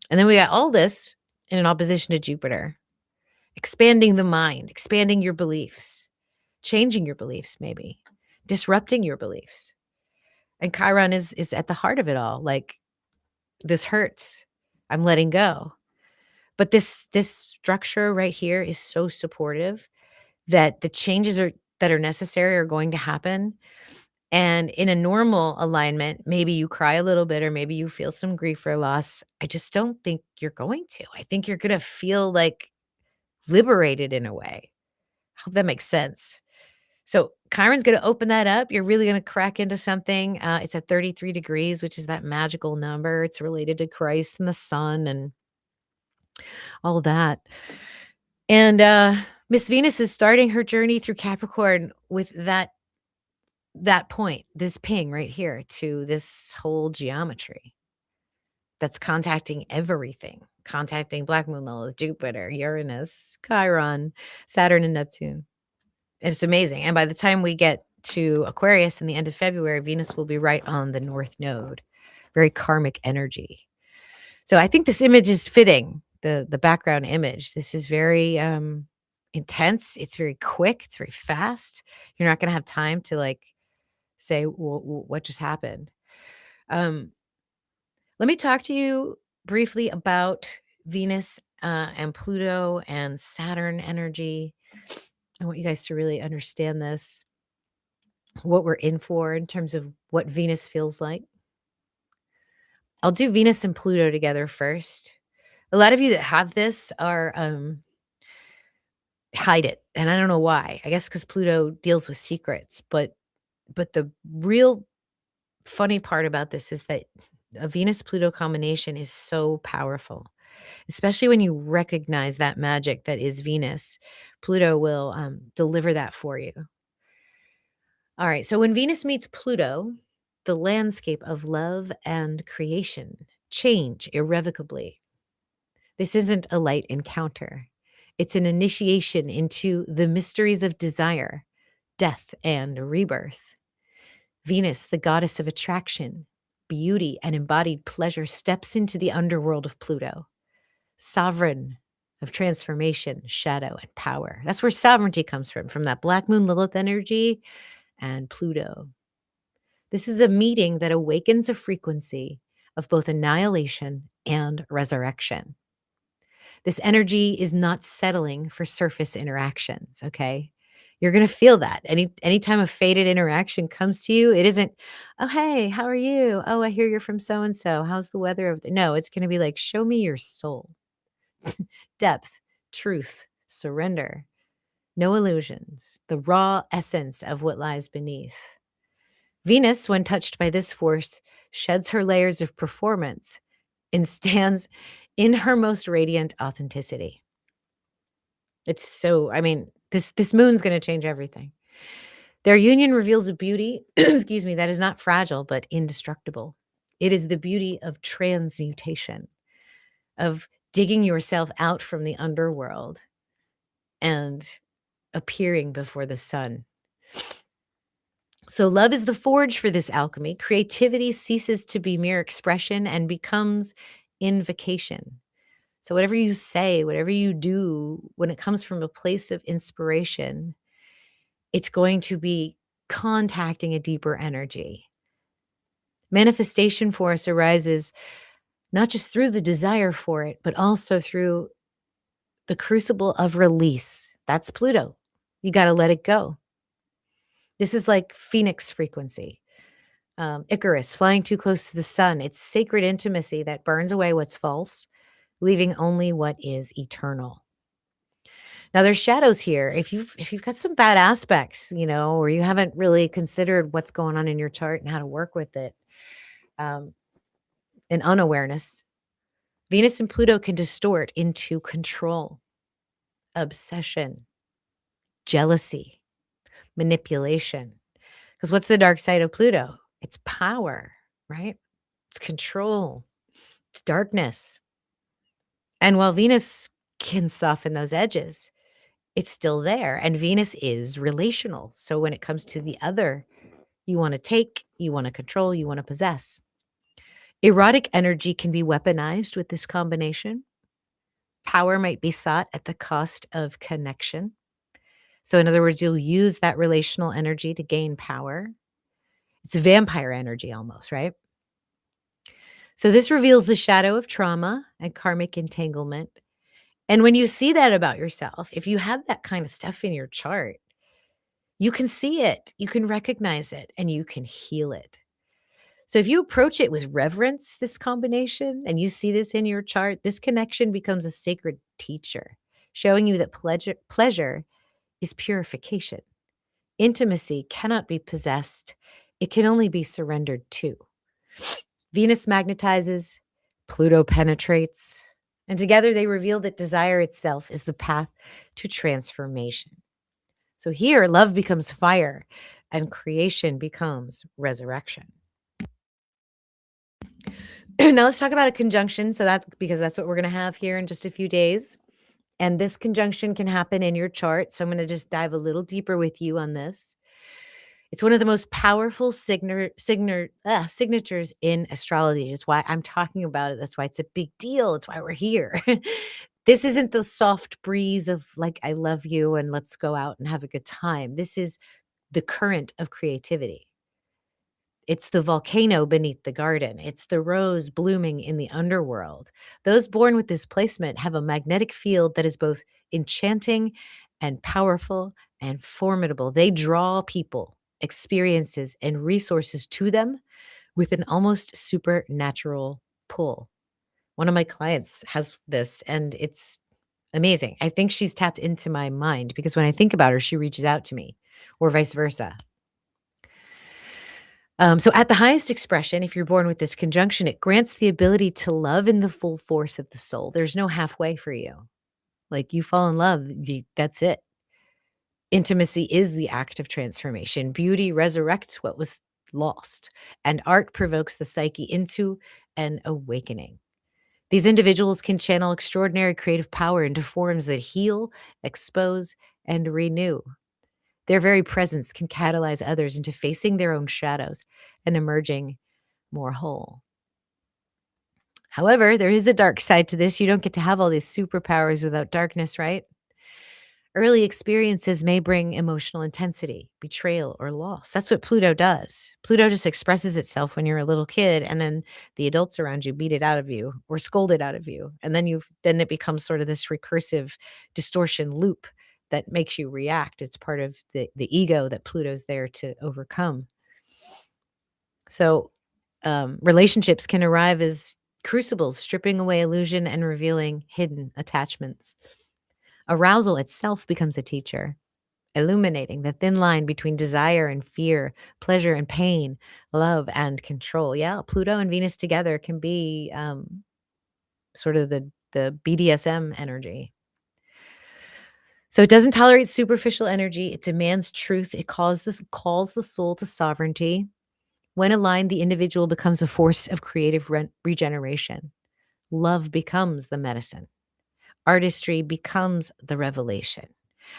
And then we got all this in an opposition to Jupiter, expanding the mind, expanding your beliefs, changing your beliefs, maybe disrupting your beliefs. And Chiron is at the heart of it all. Like, this hurts. I'm letting go. But this structure right here is so supportive that the changes that are necessary are going to happen. And in a normal alignment, maybe you cry a little bit or maybe you feel some grief or loss. I just don't think you're going to. I think you're going to feel like liberated in a way. I hope that makes sense. So Chiron's going to open that up. You're really going to crack into something. It's at 33 degrees, which is that magical number. It's related to Christ and the sun and all that. And Miss Venus is starting her journey through Capricorn with that point, this ping right here to this whole geometry that's contacting everything, contacting Black Moon, Lilith, Jupiter, Uranus, Chiron, Saturn, and Neptune. And it's amazing. And by the time we get to Aquarius in the end of February, Venus will be right on the North Node. Very karmic energy. So I think this image is fitting, the background image. This is very intense. It's very quick. It's very fast. You're not going to have time to like say, what just happened? Let me talk to you briefly about Venus and Pluto and Saturn energy. I want you guys to really understand this, what we're in for in terms of what Venus feels like. I'll do Venus and Pluto together first. A lot of you that have this are hide it, and I don't know why. I guess because Pluto deals with secrets, but the real funny part about this is that a Venus-Pluto combination is so powerful, especially when you recognize that magic that is Venus. Pluto will deliver that for you. All right, so when Venus meets Pluto, the landscape of love and creation change irrevocably. This isn't a light encounter. It's an initiation into the mysteries of desire, death, and rebirth. Venus, the goddess of attraction, beauty, and embodied pleasure, steps into the underworld of Pluto, sovereign of transformation, shadow, and power. That's where sovereignty comes from that Black Moon Lilith energy and Pluto. This is a meeting that awakens a frequency of both annihilation and resurrection. This energy is not settling for surface interactions, okay? You're going to feel that. Anytime a faded interaction comes to you, it isn't, "Oh, hey, how are you? Oh, I hear you're from so and so. How's the weather over there?" No, it's going to be like, "Show me your soul." Depth, truth, surrender, no illusions, the raw essence of what lies beneath. Venus, when touched by this force, sheds her layers of performance and stands in her most radiant authenticity. It's so, I mean, this moon's going to change everything. Their union reveals a beauty, excuse me, that is not fragile, but indestructible. It is the beauty of transmutation, of digging yourself out from the underworld and appearing before the sun. So love is the forge for this alchemy. Creativity ceases to be mere expression and becomes invocation. So whatever you say, whatever you do, when it comes from a place of inspiration, it's going to be contacting a deeper energy. Manifestation force arises not just through the desire for it, but also through the crucible of release. That's Pluto. You got to let it go. This is like Phoenix frequency. Icarus, flying too close to the sun. It's sacred intimacy that burns away what's false, leaving only what is eternal. Now there's shadows here. If you've got some bad aspects, or you haven't really considered what's going on in your chart and how to work with it, in unawareness, Venus and Pluto can distort into control, obsession, jealousy, manipulation. Because what's the dark side of Pluto? It's power, right? It's control, it's darkness. And while Venus can soften those edges, it's still there. And Venus is relational. So when it comes to the other, you want to take, you want to control, you want to possess. Erotic energy can be weaponized with this combination. Power might be sought at the cost of connection. So, in other words, you'll use that relational energy to gain power. It's vampire energy almost, right? So, this reveals the shadow of trauma and karmic entanglement. And when you see that about yourself, if you have that kind of stuff in your chart, you can see it, you can recognize it, and you can heal it. So if you approach it with reverence, this combination, and you see this in your chart, this connection becomes a sacred teacher, showing you that pleasure is purification. Intimacy cannot be possessed, it can only be surrendered to. Venus magnetizes, Pluto penetrates, and together they reveal that desire itself is the path to transformation. So here, love becomes fire and creation becomes resurrection. Now let's talk about a conjunction. So that's because that's what we're going to have here in just a few days. And this conjunction can happen in your chart. So I'm going to just dive a little deeper with you on this. It's one of the most powerful signatures in astrology. It's why I'm talking about it. That's why it's a big deal. It's why we're here. This isn't the soft breeze of like, I love you and let's go out and have a good time. This is the current of creativity. It's the volcano beneath the garden. It's the rose blooming in the underworld. Those born with this placement have a magnetic field that is both enchanting and powerful and formidable. They draw people, experiences, and resources to them with an almost supernatural pull. One of my clients has this, and it's amazing. I think she's tapped into my mind because when I think about her, she reaches out to me, or vice versa. So at the highest expression, if you're born with this conjunction, it grants the ability to love in the full force of the soul. There's no halfway for you. Like you fall in love, that's it. Intimacy is the act of transformation. Beauty resurrects what was lost, and art provokes the psyche into an awakening. These individuals can channel extraordinary creative power into forms that heal, expose, and renew. Their very presence can catalyze others into facing their own shadows and emerging more whole. However, there is a dark side to this. You don't get to have all these superpowers without darkness, right? Early experiences may bring emotional intensity, betrayal, or loss. That's what Pluto does. Pluto just expresses itself when you're a little kid, and then the adults around you beat it out of you or scold it out of you. And then it becomes sort of this recursive distortion loop that makes you react. It's part of the ego that Pluto's there to overcome. So relationships can arrive as crucibles, stripping away illusion and revealing hidden attachments. Arousal itself becomes a teacher, illuminating the thin line between desire and fear, pleasure and pain, love and control. Yeah, Pluto and Venus together can be sort of the BDSM energy. So it doesn't tolerate superficial energy. It demands truth. It calls the soul to sovereignty. When aligned, the individual becomes a force of creative regeneration. Love becomes the medicine. Artistry becomes the revelation.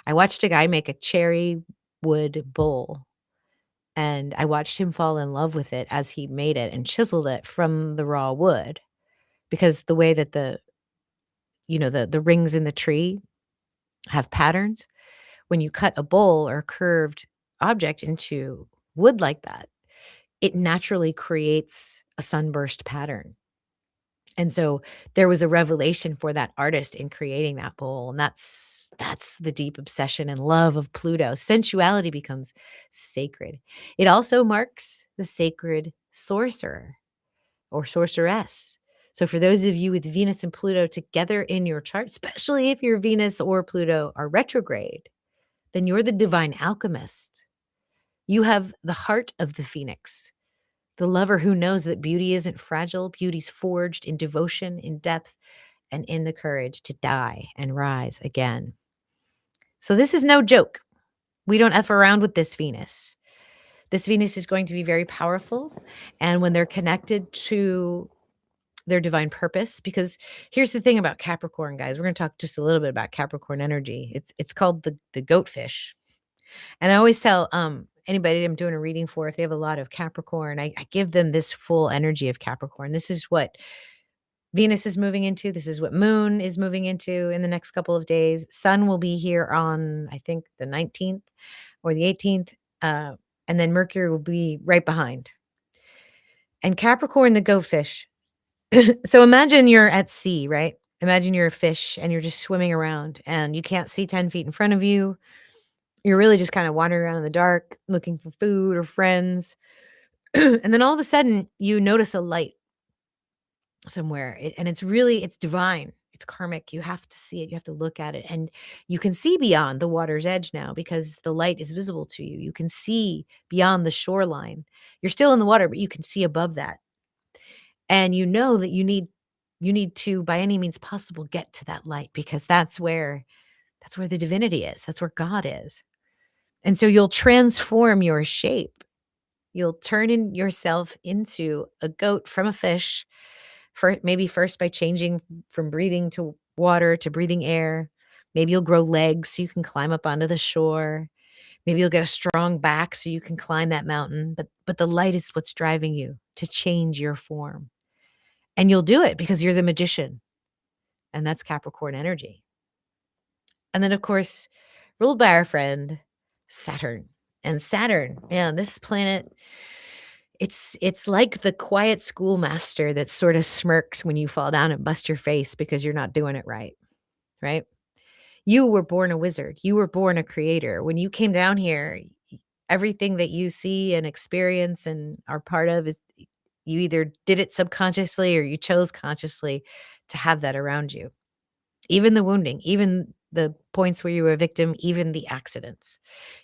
I watched a guy make a cherry wood bowl, and I watched him fall in love with it as he made it and chiseled it from the raw wood, because the way that the rings in the tree have patterns, when you cut a bowl or a curved object into wood like that, it naturally creates a sunburst pattern. And so there was a revelation for that artist in creating that bowl. And that's the deep obsession and love of Pluto. Sensuality becomes sacred. It also marks the sacred sorcerer or sorceress. So for those of you with Venus and Pluto together in your chart, especially if your Venus or Pluto are retrograde, then you're the divine alchemist. You have the heart of the phoenix, the lover who knows that beauty isn't fragile. Beauty's forged in devotion, in depth, and in the courage to die and rise again. So this is no joke. We don't F around with this Venus. This Venus is going to be very powerful, and when they're connected to their divine purpose, because here's the thing about Capricorn, guys. We're gonna talk just a little bit about Capricorn energy. It's called the goat fish. And I always tell, anybody I'm doing a reading for, if they have a lot of Capricorn, I give them this full energy of Capricorn. This is what Venus is moving into. This is what Moon is moving into in the next couple of days. Sun will be here on, I think, the 19th or the 18th. And then Mercury will be right behind. And Capricorn, the goat fish. So imagine you're at sea, right? Imagine you're a fish and you're just swimming around and you can't see 10 feet in front of you. You're really just kind of wandering around in the dark looking for food or friends. And then all of a sudden you notice a light somewhere, and it's divine, it's karmic. You have to see it, you have to look at it, and you can see beyond the water's edge now because the light is visible to you. You can see beyond the shoreline. You're still in the water, but you can see above that, and you know that you need to, by any means possible, get to that light, because that's where the divinity is, that's where God is. And so you'll transform your shape. You'll turn in yourself into a goat from a fish, for maybe first by changing from breathing to water to breathing air. Maybe you'll grow legs so you can climb up onto the shore. Maybe you'll get a strong back so you can climb that mountain. But the light is what's driving you to change your form. And you'll do it because you're the magician. And that's Capricorn energy. And then, of course, ruled by our friend Saturn. And Saturn, man, this planet, it's like the quiet schoolmaster that sort of smirks when you fall down and bust your face because you're not doing it right, right? You were born a wizard. You were born a creator. When you came down here, everything that you see and experience and are part of is, you either did it subconsciously or you chose consciously to have that around you. Even the wounding, even the points where you were a victim, even the accidents.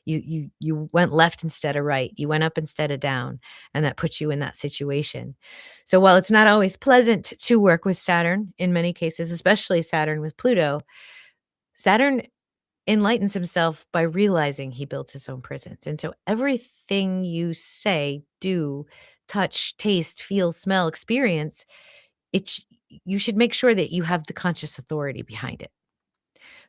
You went left instead of right. You went up instead of down, and that puts you in that situation. So while it's not always pleasant to work with Saturn in many cases, especially Saturn with Pluto, Saturn enlightens himself by realizing he built his own prisons. And so everything you say, do, touch, taste, feel, smell, experience, it you should make sure that you have the conscious authority behind it.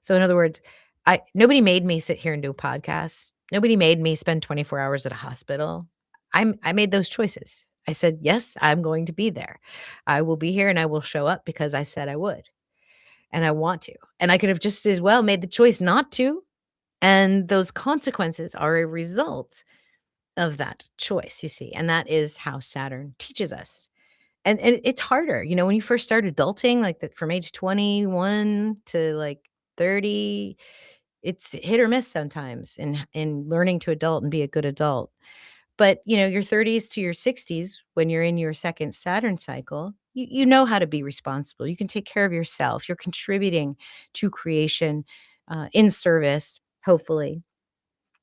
So in other words, I nobody made me sit here and do a podcast. Nobody made me spend 24 hours at a hospital. I made those choices. I said, "Yes, I'm going to be there. I will be here and I will show up because I said I would and I want to." And I could have just as well made the choice not to, and those consequences are a result of that choice, you see. And that is how Saturn teaches us. And it's harder, when you first start adulting, like, that from age 21 to, like, 30, it's hit or miss sometimes in learning to adult and be a good adult. But, your 30s to your 60s, when you're in your 2nd Saturn cycle, you know how to be responsible. You can take care of yourself. You're contributing to creation, in service, hopefully,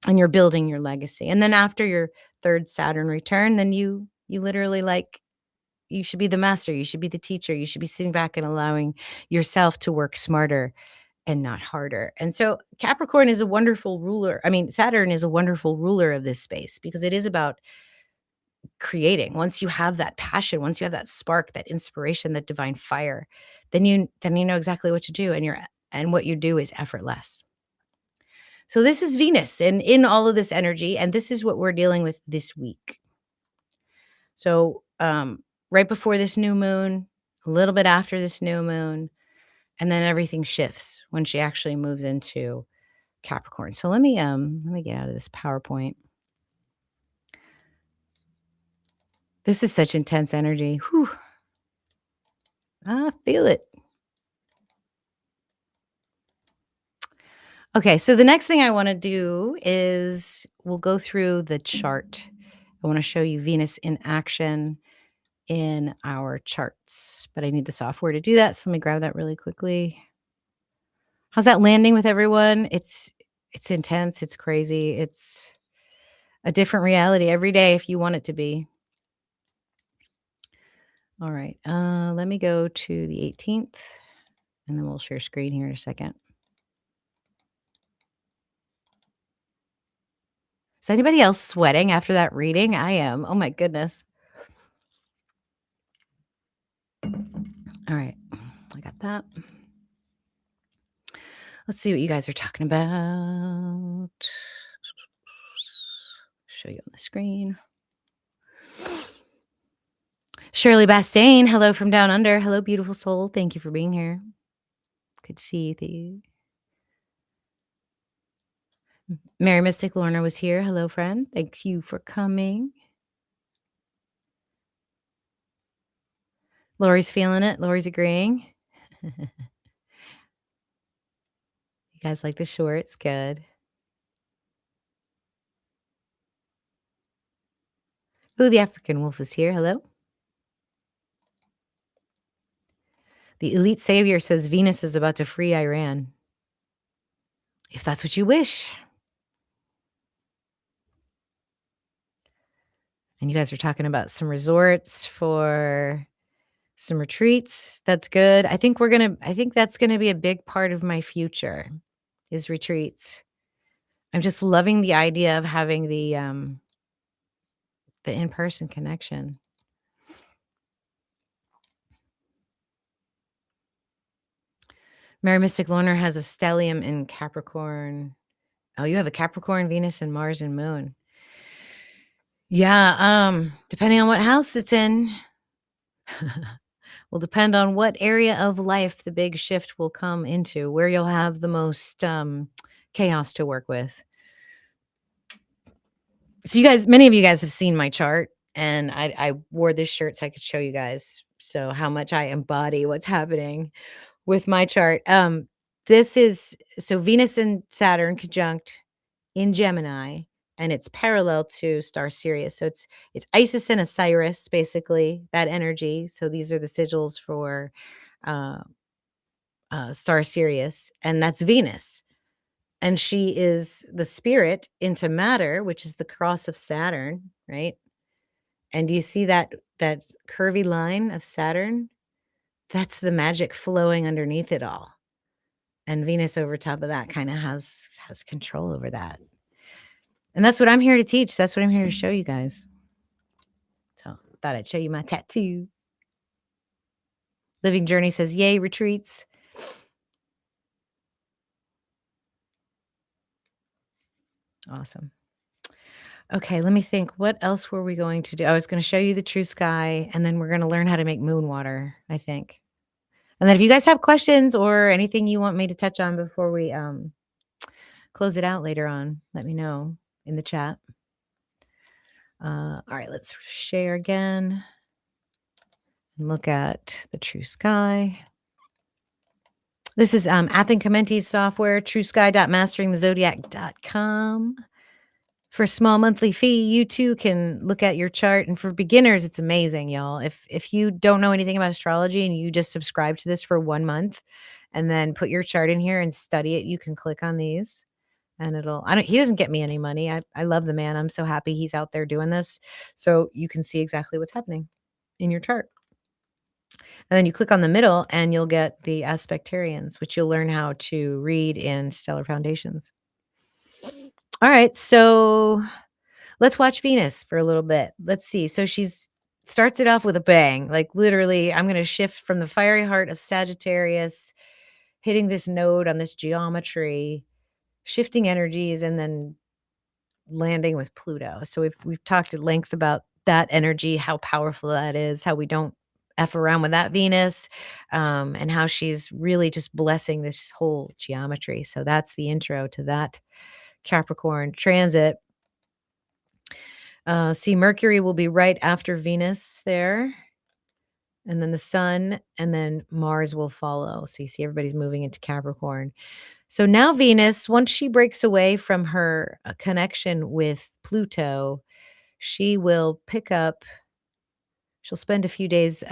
and you're building your legacy. And then after your 3rd Saturn return, then you literally, like, you should be the master, you should be the teacher, you should be sitting back and allowing yourself to work smarter and not harder. And so Capricorn is a wonderful ruler. I mean, Saturn is a wonderful ruler of this space because it is about creating. Once you have that passion, once you have that spark, that inspiration, that divine fire, then you know exactly what to do, and what you do is effortless. So this is Venus and in all of this energy, and this is what we're dealing with this week. So, right before this new moon, a little bit after this new moon, and then everything shifts when she actually moves into Capricorn. So let me get out of this PowerPoint. This is such intense energy. Whew. I feel it. Okay, so the next thing I want to do is we'll go through the chart. I want to show you Venus in action in our charts, but I need the software to do that. So let me grab that really quickly. How's that landing with everyone? It's intense, it's crazy, it's a different reality every day if you want it to be. All right, let me go to the 18th, and then we'll share screen here in a second. Is anybody else sweating after that reading? I am. Oh my goodness. All right. I got that. Let's see what you guys are talking about. Show you on the screen. Shirley Bastain, hello from down under. Hello, beautiful soul. Thank you for being here. Good to see you. Mary Mystic Lorna was here. Hello, friend. Thank you for coming. Lori's feeling it. Lori's agreeing. You guys like the shorts? Good. Ooh, the African wolf is here. Hello. The elite savior says Venus is about to free Iran. If that's what you wish. And you guys are talking about some resorts for some retreats. That's good. I think that's gonna be a big part of my future is retreats. I'm just loving the idea of having the in-person connection. Mary Mystic Lorna has a stellium in Capricorn. Oh, you have a Capricorn, Venus, and Mars and Moon. Yeah, depending on what house it's in, will depend on what area of life the big shift will come into, where you'll have the most chaos to work with. So many of you guys have seen my chart, and I wore this shirt so I could show you guys how much I embody what's happening with my chart. This is Venus and Saturn conjunct in Gemini, and it's parallel to star Sirius. So it's Isis and Osiris, basically, that energy. So these are the sigils for uh, star Sirius, and that's Venus. And she is the spirit into matter, which is the cross of Saturn, right? And do you see that curvy line of Saturn? That's the magic flowing underneath it all. And Venus over top of that kind of has control over that. And that's what I'm here to teach. That's what I'm here to show you guys. So thought I'd show you my tattoo. Living Journey says, yay, retreats. Awesome. Okay, let me think. What else were we going to do? I was going to show you the true sky, and then we're going to learn how to make moon water, I think. And then if you guys have questions or anything you want me to touch on before we close it out later on, let me know in the chat. All right, let's share again and look at the true sky. This is Athen Commenti's software, truesky.masteringthezodiac.com. For a small monthly fee, you too can look at your chart. And for beginners, it's amazing, y'all. If you don't know anything about astrology and you just subscribe to this for 1 month and then put your chart in here and study it, you can click on these and he doesn't get me any money. I love the man. I'm so happy he's out there doing this. So you can see exactly what's happening in your chart. And then you click on the middle and you'll get the aspectarians, which you'll learn how to read in Stellar Foundations. All right, so let's watch Venus for a little bit. Let's see. So starts it off with a bang. Like literally, I'm going to shift from the fiery heart of Sagittarius, hitting this node on this geometry, shifting energies, and then landing with Pluto. So we've talked at length about that energy, how powerful that is, how we don't F around with that Venus, and how she's really just blessing this whole geometry. So that's the intro to that Capricorn transit. See, Mercury will be right after Venus there, and then the Sun, and then Mars will follow. So you see everybody's moving into Capricorn. So now Venus, once she breaks away from her connection with Pluto, she will pick up, she'll spend a few days.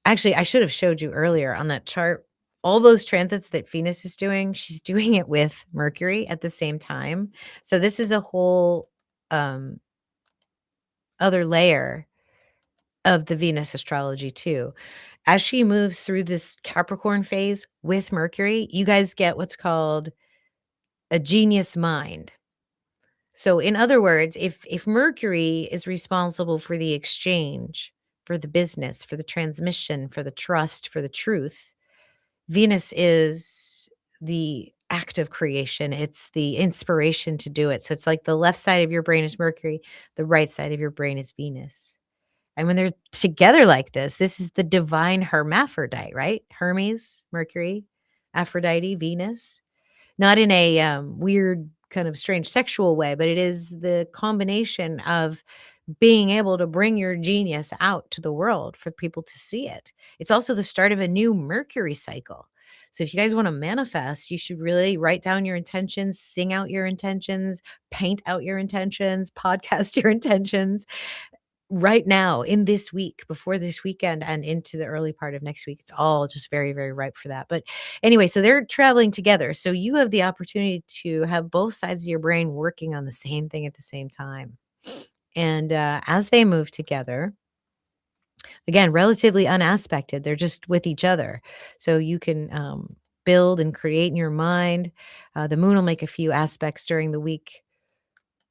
Actually, I should have showed you earlier on that chart, all those transits that Venus is doing, she's doing it with Mercury at the same time. So this is a whole other layer of the Venus astrology too. As she moves through this Capricorn phase with Mercury, you guys get what's called a genius mind. So in other words, if Mercury is responsible for the exchange, for the business, for the transmission, for the trust, for the truth, Venus is the act of creation. It's the inspiration to do it. So it's like the left side of your brain is Mercury, the right side of your brain is Venus. And when they're together like this is the divine hermaphrodite, right? Hermes, Mercury, Aphrodite, Venus. Not in a weird, kind of strange sexual way, but it is the combination of being able to bring your genius out to the world for people to see it. It's also the start of a new Mercury cycle. So if you guys want to manifest, you should really write down your intentions, sing out your intentions, paint out your intentions, podcast your intentions right now in this week, before this weekend and into the early part of next week. It's all just very, very ripe for that. But anyway, so they're traveling together. So you have the opportunity to have both sides of your brain working on the same thing at the same time. And as they move together, again, relatively unaspected, they're just with each other. So you can build and create in your mind. The moon will make a few aspects during the week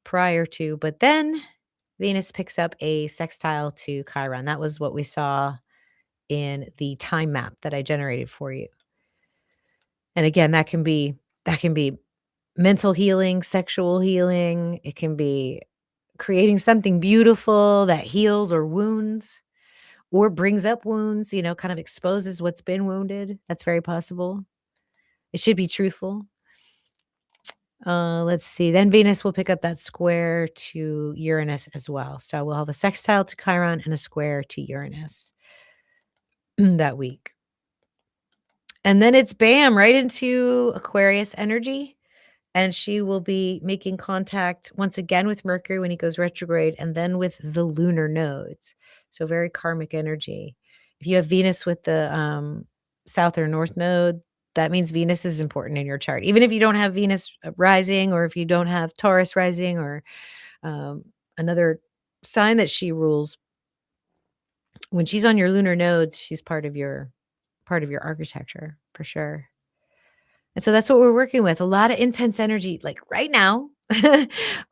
prior to, but then Venus picks up a sextile to Chiron. That was what we saw in the time map that I generated for you. And again, that can be mental healing, sexual healing. It can be creating something beautiful that heals or wounds or brings up wounds, kind of exposes what's been wounded. That's very possible. It should be truthful. Let's see. Then Venus will pick up that square to Uranus as well. So we'll have a sextile to Chiron and a square to Uranus that week. And then it's bam, right into Aquarius energy. And she will be making contact once again with Mercury when he goes retrograde and then with the lunar nodes. So very karmic energy. If you have Venus with the south or north node, that means Venus is important in your chart. Even if you don't have Venus rising or if you don't have Taurus rising or another sign that she rules, when she's on your lunar nodes, she's part of your architecture for sure. And so that's what we're working with. A lot of intense energy, like right now,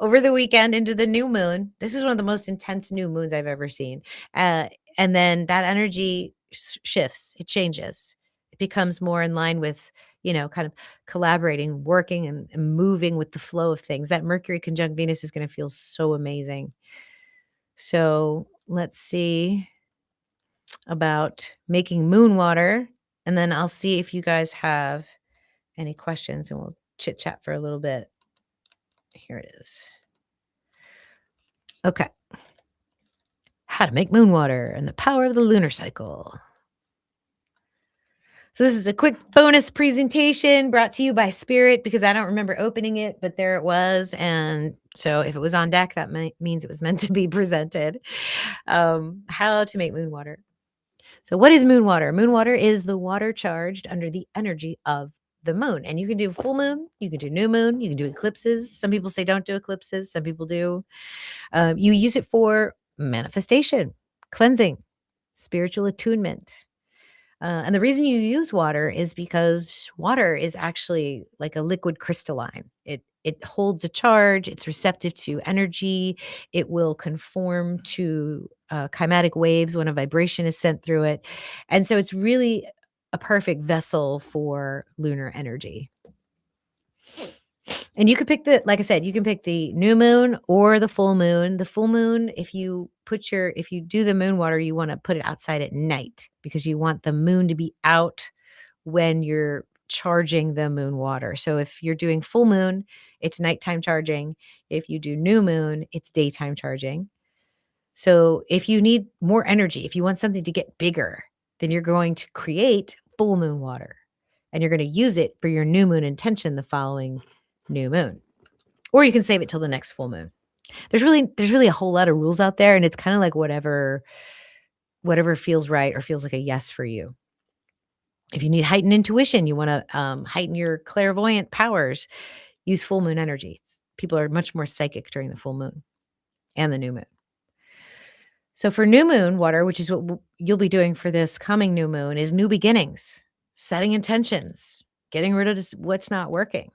over the weekend into the new moon. This is one of the most intense new moons I've ever seen. And then that energy shifts, it changes. It becomes more in line with, kind of collaborating, working, and moving with the flow of things. That Mercury conjunct Venus is going to feel so amazing. So let's see about making moon water. And then I'll see if you guys have any questions and we'll chit chat for a little bit. Here it is. Okay. How to make moon water and the power of the lunar cycle. So this is a quick bonus presentation brought to you by Spirit because I don't remember opening it, but there it was. And so if it was on deck, that means it was meant to be presented. How to make moon water. So what is moon water? Moon water is the water charged under the energy of the moon. And you can do full moon, you can do new moon, you can do eclipses. Some people say don't do eclipses, some people do. You use it for manifestation, cleansing, spiritual attunement. And the reason you use water is because water is actually like a liquid crystalline. It holds a charge. It's receptive to energy. It will conform to climatic waves when a vibration is sent through it. And so it's really a perfect vessel for lunar energy. And you could pick like I said, you can pick the new moon or the full moon. The full moon, if you do the moon water, you want to put it outside at night because you want the moon to be out when you're charging the moon water. So if you're doing full moon, it's nighttime charging. If you do new moon, it's daytime charging. So if you need more energy, if you want something to get bigger, then you're going to create full moon water and you're going to use it for your new moon intention the following new moon. Or you can save it till the next full moon. There's really a whole lot of rules out there and it's kind of like whatever feels right or feels like a yes for you. If you need heightened intuition, you want to heighten your clairvoyant powers, use full moon energy. People are much more psychic during the full moon and the new moon. So for new moon water, which is what you'll be doing for this coming new moon, is new beginnings, setting intentions, getting rid of what's not working.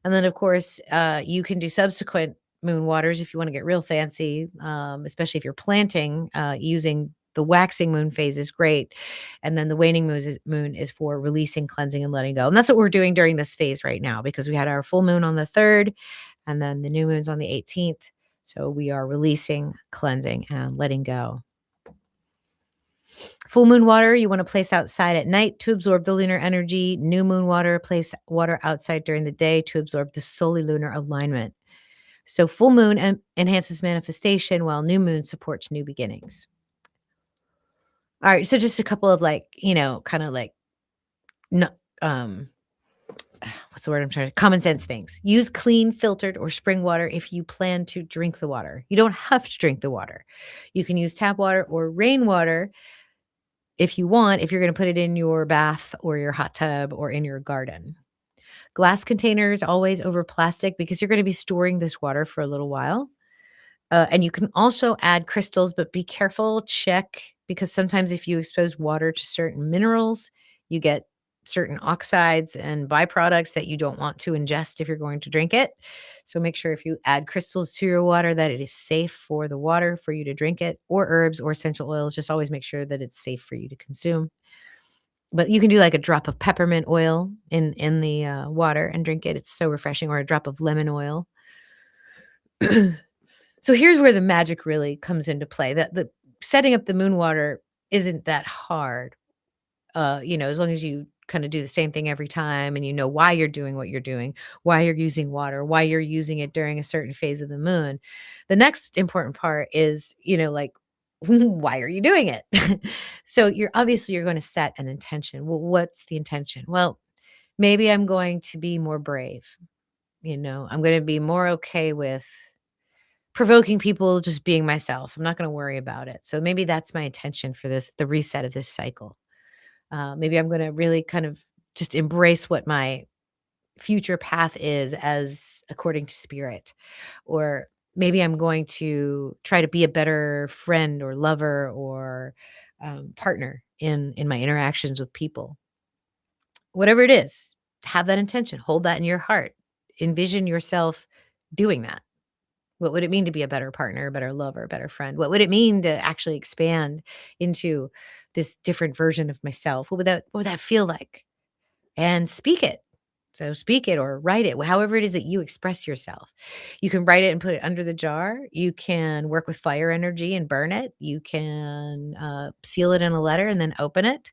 And then, of course, you can do subsequent moon waters if you want to get real fancy, especially if you're planting, using the waxing moon phase is great. And then the waning moon is for releasing, cleansing, and letting go. And that's what we're doing during this phase right now because we had our full moon on the 3rd and then the new moon's on the 18th. So we are releasing, cleansing, and letting go. Full moon water, you want to place outside at night to absorb the lunar energy. New moon water, place water outside during the day to absorb the solely lunar alignment. So full moon enhances manifestation while new moon supports new beginnings. All right, so just a couple of kind of like no, um what's the word I'm trying to common sense things. Use clean, filtered, or spring water if you plan to drink the water. You don't have to drink the water. You can use tap water or rainwater if you want, if you're going to put it in your bath or your hot tub or in your garden. Glass containers always over plastic because you're going to be storing this water for a little while. And you can also add crystals, but be careful, check, because sometimes if you expose water to certain minerals, you get certain oxides and byproducts that you don't want to ingest if you're going to drink it. So make sure if you add crystals to your water that it is safe for the water for you to drink it, or herbs or essential oils. Just always make sure that it's safe for you to consume. But you can do like a drop of peppermint oil in the water and drink it. It's so refreshing, or a drop of lemon oil. So here's where the magic really comes into play. That the setting up the moon water isn't that hard. As long as you kind of do the same thing every time and you know why you're doing what you're doing, why you're using water, why you're using it during a certain phase of the moon. The next important part is, like why are you doing it? So you're going to set an intention. Well, what's the intention? Well, maybe I'm going to be more brave. I'm going to be more okay with provoking people, just being myself. I'm not going to worry about it. So maybe that's my intention for the reset of this cycle. Maybe I'm going to really kind of just embrace what my future path is as according to spirit. Or maybe I'm going to try to be a better friend or lover or partner in my interactions with people. Whatever it is, have that intention, hold that in your heart, envision yourself doing that. What would it mean to be a better partner, a better lover, a better friend? What would it mean to actually expand into this different version of myself? What would that feel like? And speak it. So speak it or write it, however it is that you express yourself. You can write it and put it under the jar. You can work with fire energy and burn it. You can seal it in a letter and then open it.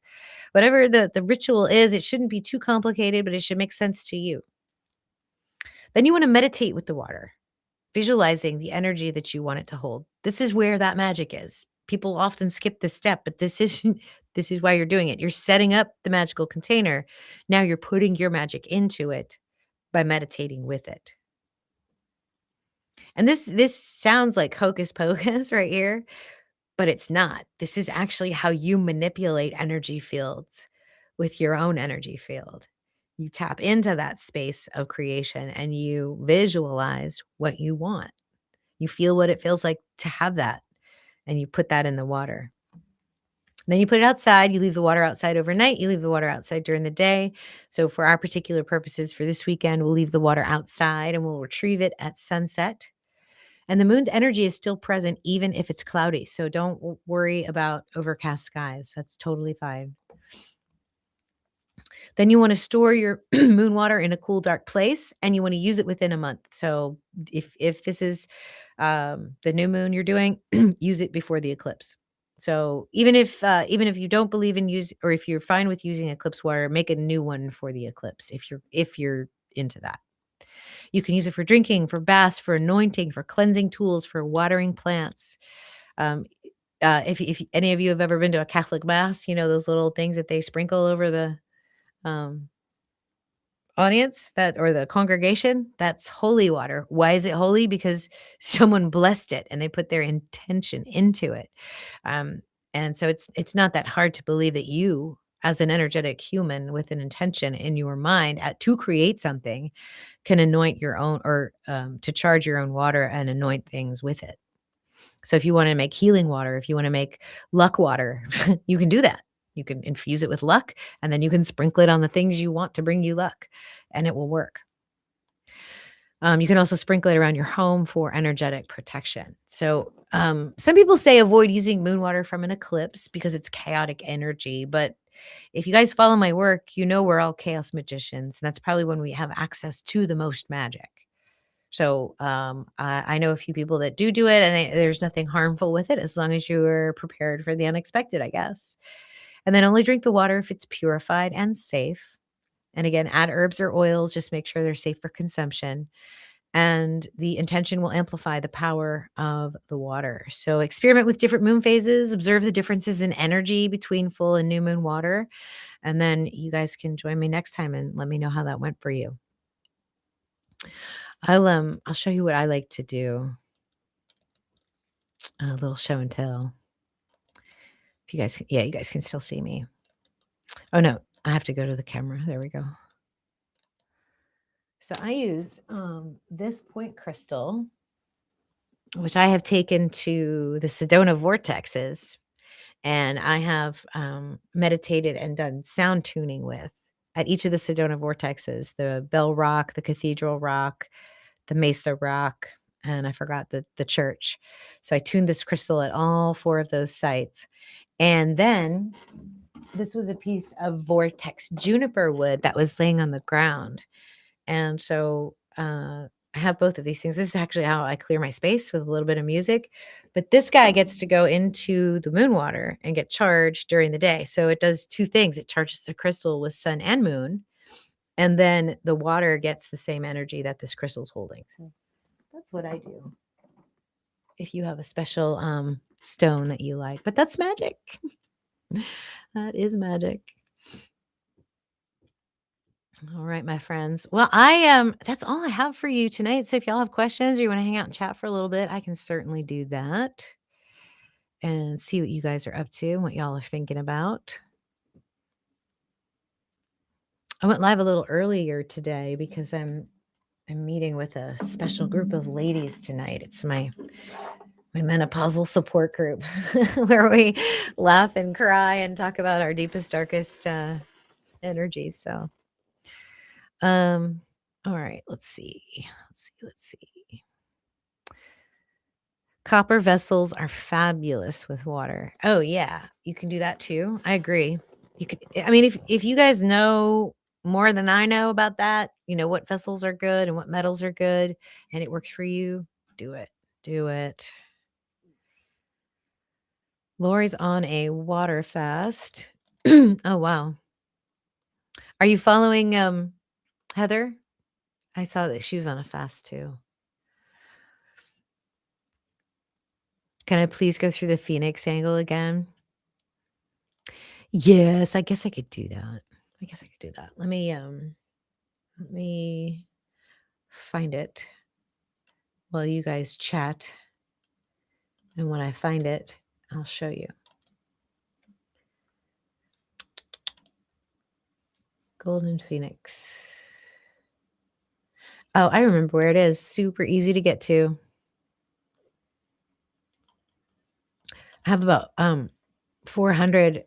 Whatever the ritual is, it shouldn't be too complicated, but it should make sense to you. Then you want to meditate with the water, visualizing the energy that you want it to hold. This is where that magic is. People often skip this step, but this is this is why you're doing it. You're setting up the magical container. Now you're putting your magic into it by meditating with it. And this sounds like hocus pocus right here, but it's not. This is actually how you manipulate energy fields with your own energy field. You tap into that space of creation and you visualize what you want. You feel what it feels like to have that, and you put that in the water. Then you put it outside. You leave the water outside overnight. You leave the water outside during the day. So for our particular purposes for this weekend, we'll leave the water outside and we'll retrieve it at sunset. And the moon's energy is still present even if it's cloudy. So don't worry about overcast skies. That's totally fine. Then you want to store your moon water in a cool, dark place, and you want to use it within a month. So if this is the new moon you're doing, use it before the eclipse. So even if you don't believe in use, or if you're fine with using eclipse water, make a new one for the eclipse if you're into that. You can use it for drinking, for baths, for anointing, for cleansing tools, for watering plants. Um, if any of you have ever been to a Catholic mass, those little things that they sprinkle over the um, audience or the congregation, that's holy water. Why is it holy? Because someone blessed it and they put their intention into it. Um, and so it's not that hard to believe that you, as an energetic human with an intention in your mind to create something, can anoint your own, or to charge your own water and anoint things with it. So if you want to make healing water, if you want to make luck water, you can do that. You can infuse it with luck, and then you can sprinkle it on the things you want to bring you luck, and it will work. You can also sprinkle it around your home for energetic protection. So, some people say avoid using moon water from an eclipse because it's chaotic energy. But if you guys follow my work, you know we're all chaos magicians. And that's probably when we have access to the most magic. So, I know a few people that do it, and there's nothing harmful with it as long as you're prepared for the unexpected, I guess. And then only drink the water if it's purified and safe. And again, add herbs or oils, just make sure they're safe for consumption. And the intention will amplify the power of the water. So experiment with different moon phases, observe the differences in energy between full and new moon water. And then you guys can join me next time and let me know how that went for you. I'll show you what I like to do. A little show and tell. If you guys yeah, you guys can still see me. Oh no, I have to go to the camera. There we go. So I use this point crystal, which I have taken to the Sedona vortexes, and I have meditated and done sound tuning with at each of the Sedona vortexes, the Bell Rock, the Cathedral Rock, the Mesa Rock, and I forgot the church. So I tuned this crystal at all 4 of those sites. And then this was a piece of vortex juniper wood that was laying on the ground. And so I have both of these things. This is actually how I clear my space with a little bit of music. But this guy gets to go into the moon water and get charged during the day. So it does 2 things. It charges the crystal with sun and moon. And then the water gets the same energy that this crystal's holding. So that's what I do. If you have a special stone that you like. But that's magic. That is magic. All right, my friends. Well, that's all I have for you tonight. So if y'all have questions or you want to hang out and chat for a little bit, I can certainly do that and see what you guys are up to and what y'all are thinking about. I went live a little earlier today because I'm meeting with a special group of ladies tonight. It's my menopausal support group where we laugh and cry and talk about our deepest, darkest energies. So all right, let's see. Copper vessels are fabulous with water. Oh yeah, you can do that too. I agree. You could I mean if you guys know more than I know about that, you know what vessels are good and what metals are good and it works for you, do it. Do it. Lori's on a water fast. Oh wow. Are you following Heather? I saw that she was on a fast too. Can I please go through the Phoenix angle again? Yes, I guess I could do that. Let me find it while you guys chat. And when I find it, I'll show you. Golden Phoenix. Oh, I remember where it is. Super easy to get to. I have about 400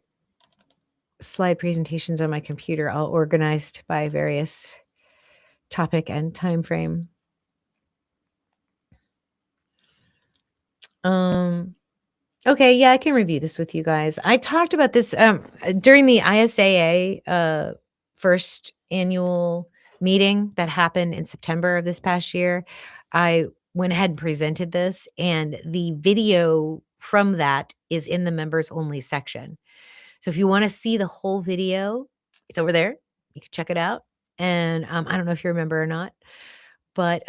slide presentations on my computer, all organized by various topic and time frame. Okay, yeah, I can review this with you guys. I talked about this during the ISAA first annual meeting that happened in September of this past year. I went ahead and presented this, and the video from that is in the members only section. So if you want to see the whole video, it's over there. You can check it out. And I don't know if you remember or not, but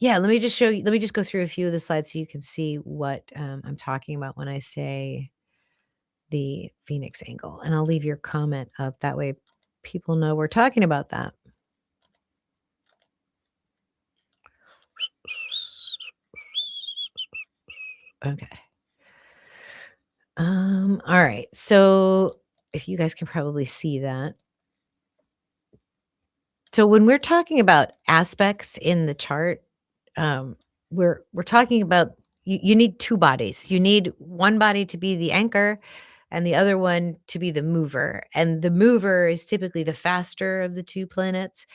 yeah, let me just show you. Let me just go through a few of the slides so you can see what I'm talking about when I say the Phoenix angle. And I'll leave your comment up. That way people know we're talking about that. Okay. All right. So if you guys can probably see that. So when we're talking about aspects in the chart, we're talking about you need 2 bodies. You need one body to be the anchor and the other one to be the mover. And the mover is typically the faster of the 2 planets.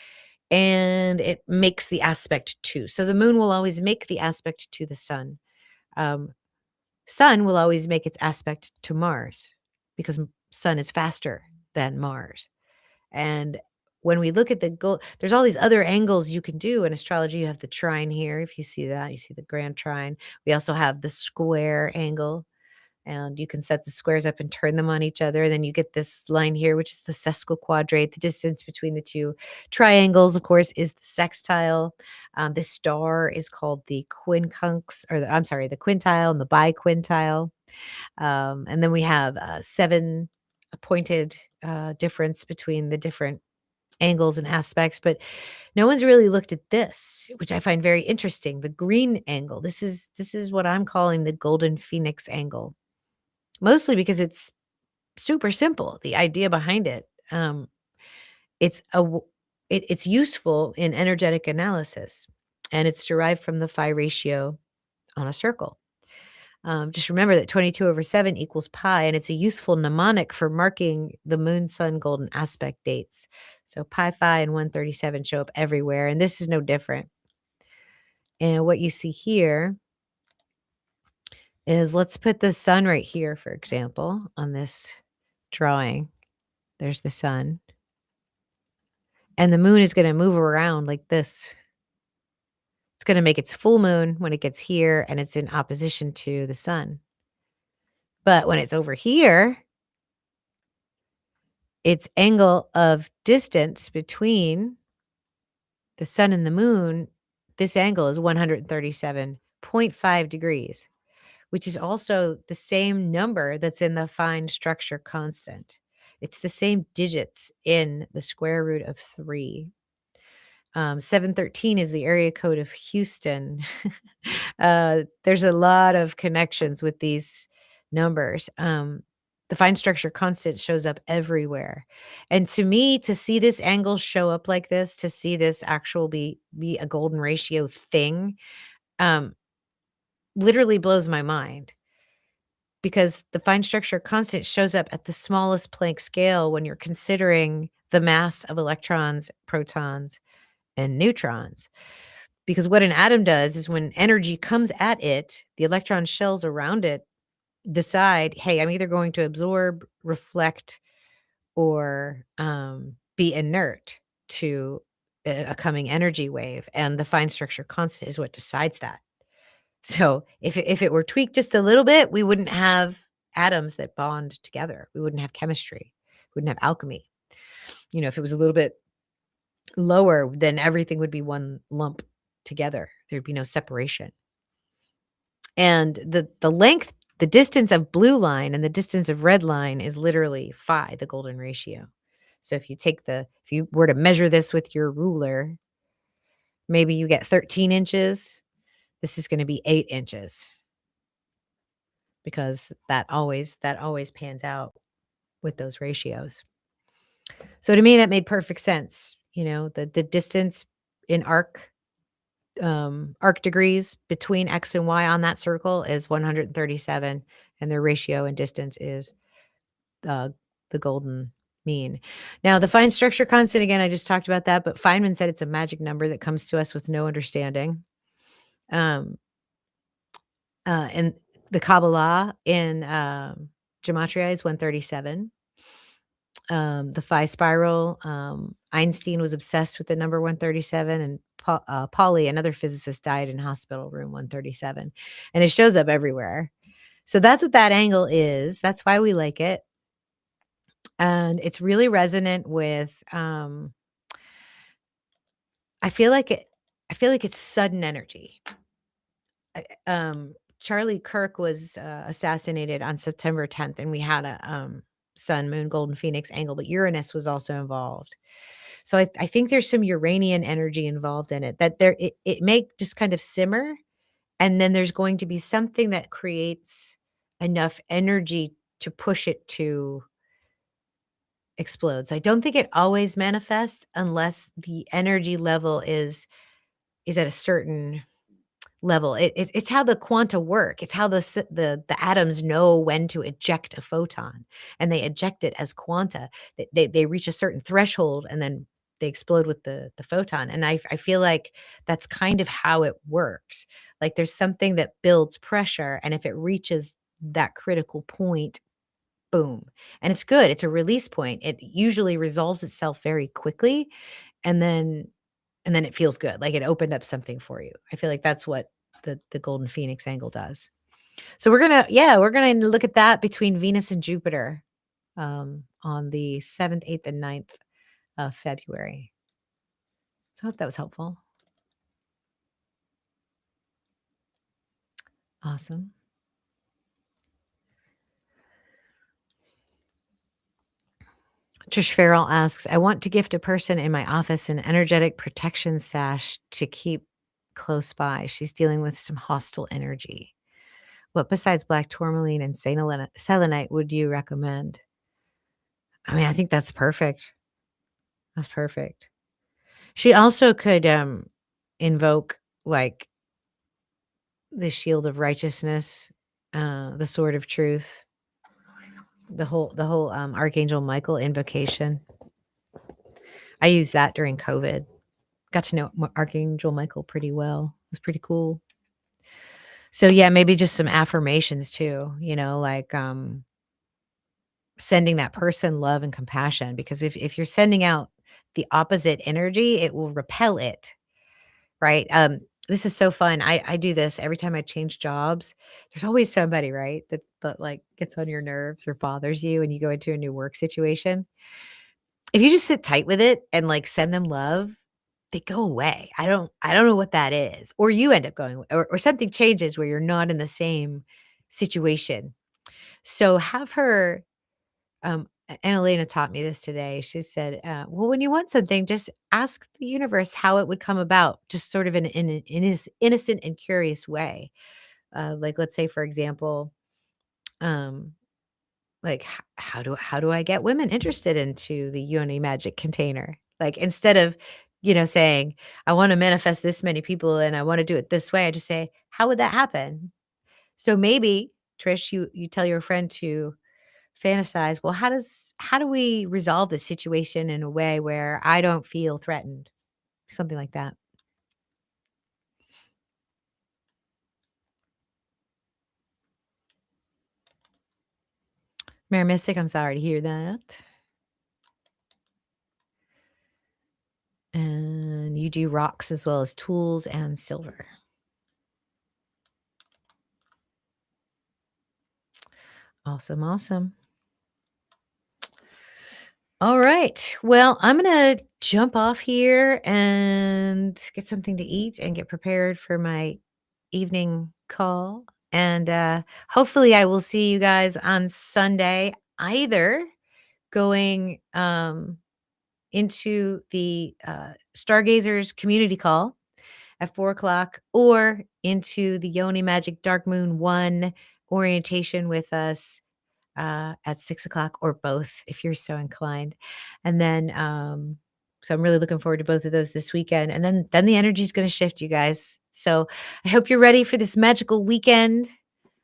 and it makes the aspect to. So the moon will always make the aspect to the sun. Um, Sun will always make its aspect to Mars because sun is faster than Mars. And when we look at the goal, there's all these other angles you can do in astrology. You have the trine here. If you see that, you see the grand trine. We also have the square angle, and you can set the squares up and turn them on each other. And then you get this line here, which is the sesquiquadrate. The distance between the two triangles, of course, is the sextile. The star is called the quincunx, or I'm sorry, the quintile and the biquintile. And then we have 7 pointed difference between the different angles and aspects, but no one's really looked at this, which I find very interesting. The green angle. This is what I'm calling the golden phoenix angle, mostly because it's super simple. The idea behind it, it's it's useful in energetic analysis, and it's derived from the phi ratio on a circle. Just remember that 22/7 equals pi, and it's a useful mnemonic for marking the moon sun golden aspect dates. So pi phi and 137 show up everywhere, and this is no different. And what you see here is, let's put the sun right here, for example, on this drawing. There's the sun. And the moon is going to move around like this. It's going to make its full moon when it gets here, and it's in opposition to the sun. But when it's over here, its angle of distance between the sun and the moon, this angle is 137.5 degrees, which is also the same number that's in the fine structure constant. It's the same digits in the square root of 3. 713 is the area code of Houston. There's a lot of connections with these numbers. The fine structure constant shows up everywhere. And to me, to see this angle show up like this, to see this actual be a golden ratio thing, um, literally blows my mind, because the fine structure constant shows up at the smallest Planck scale when you're considering the mass of electrons, protons, and neutrons. Because what an atom does is, when energy comes at it, the electron shells around it decide, hey, I'm either going to absorb, reflect, or be inert to a coming energy wave. And the fine structure constant is what decides that. So if it were tweaked just a little bit, we wouldn't have atoms that bond together. We wouldn't have chemistry. We wouldn't have alchemy. If it was a little bit lower, then everything would be one lump together. There'd be no separation. And the length, the distance of blue line and the distance of red line is literally phi, the golden ratio. So if you were to measure this with your ruler, maybe you get 13 inches. This is going to be 8 inches, because that always pans out with those ratios. So to me, that made perfect sense. The distance in arc degrees between X and Y on that circle is 137, and their ratio and distance is the golden mean. Now, the fine structure constant, again, I just talked about that, but Feynman said it's a magic number that comes to us with no understanding. And the Kabbalah in gematria is 137. The phi spiral, Einstein was obsessed with the number 137, and Pauli, another physicist, died in hospital room 137, and it shows up everywhere. So that's what that angle is. That's why we like it. And it's really resonant with, I feel like it's sudden energy. Charlie Kirk was assassinated on September 10th, and we had a sun, moon, golden phoenix angle, but Uranus was also involved. So I think there's some Uranian energy involved in it, that it may just kind of simmer, and then there's going to be something that creates enough energy to push it to explode. So I don't think it always manifests unless the energy level is at a certain level. It's how the quanta work. It's how the atoms know when to eject a photon, and they eject it as quanta. They reach a certain threshold, and then they explode with the photon, and I feel like that's kind of how it works. Like, there's something that builds pressure, and if it reaches that critical point, boom, and it's good, it's a release point. It usually resolves itself very quickly, and then it feels good, like it opened up something for you. I feel like that's what the golden phoenix angle does. So we're gonna look at that between Venus and Jupiter, on the 7th, 8th, and 9th of February. So I hope that was helpful. Awesome. Trish Farrell asks, I want to gift a person in my office an energetic protection sash to keep close by. She's dealing with some hostile energy. What besides black tourmaline and selenite would you recommend? I mean, I think that's perfect. That's perfect. She also could invoke like the shield of righteousness, the sword of truth, the whole Archangel Michael invocation. I used that during COVID. Got to know Archangel Michael pretty well. It was pretty cool. So yeah, maybe just some affirmations too, like sending that person love and compassion, because if you're sending out the opposite energy, it will repel it, right? This is so fun. I do this every time I change jobs. There's always somebody, right, that like gets on your nerves or bothers you, and you go into a new work situation. If you just sit tight with it and like send them love, they go away. I don't know what that is. Or you end up going away, or something changes where you're not in the same situation. So have her and Elena taught me this today. She said, well, when you want something, just ask the universe how it would come about, just sort of in an innocent and curious way. Like, let's say, for example, um, like, how do I get women interested into the Yoni magic container? Like, instead of, saying, I want to manifest this many people and I want to do it this way, I just say, how would that happen? So maybe, Trish, you tell your friend to fantasize, well, how do we resolve this situation in a way where I don't feel threatened? Something like that. Mary Mystic, I'm sorry to hear that. And you do rocks as well as tools and silver. Awesome, awesome. All right. Well, I'm going to jump off here and get something to eat and get prepared for my evening call. And hopefully, I will see you guys on Sunday, either going into the Stargazers community call at 4 o'clock, or into the Yoni Magic Dark Moon 1 orientation with us at 6 o'clock, or both if you're so inclined. And then, so I'm really looking forward to both of those this weekend. And then the energy is going to shift, you guys. So I hope you're ready for this magical weekend.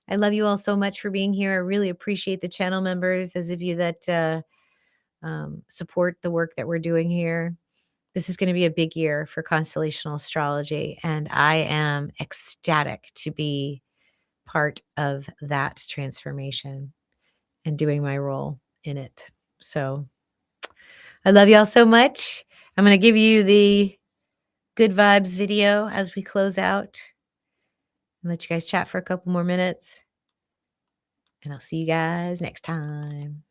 I love you all so much for being here. I really appreciate the channel members, those of you that support the work that we're doing here. This is going to be a big year for constellational astrology, and I am ecstatic to be part of that transformation and doing my role in it. So I love y'all so much. I'm going to give you the good vibes video as we close out and let you guys chat for a couple more minutes. And I'll see you guys next time.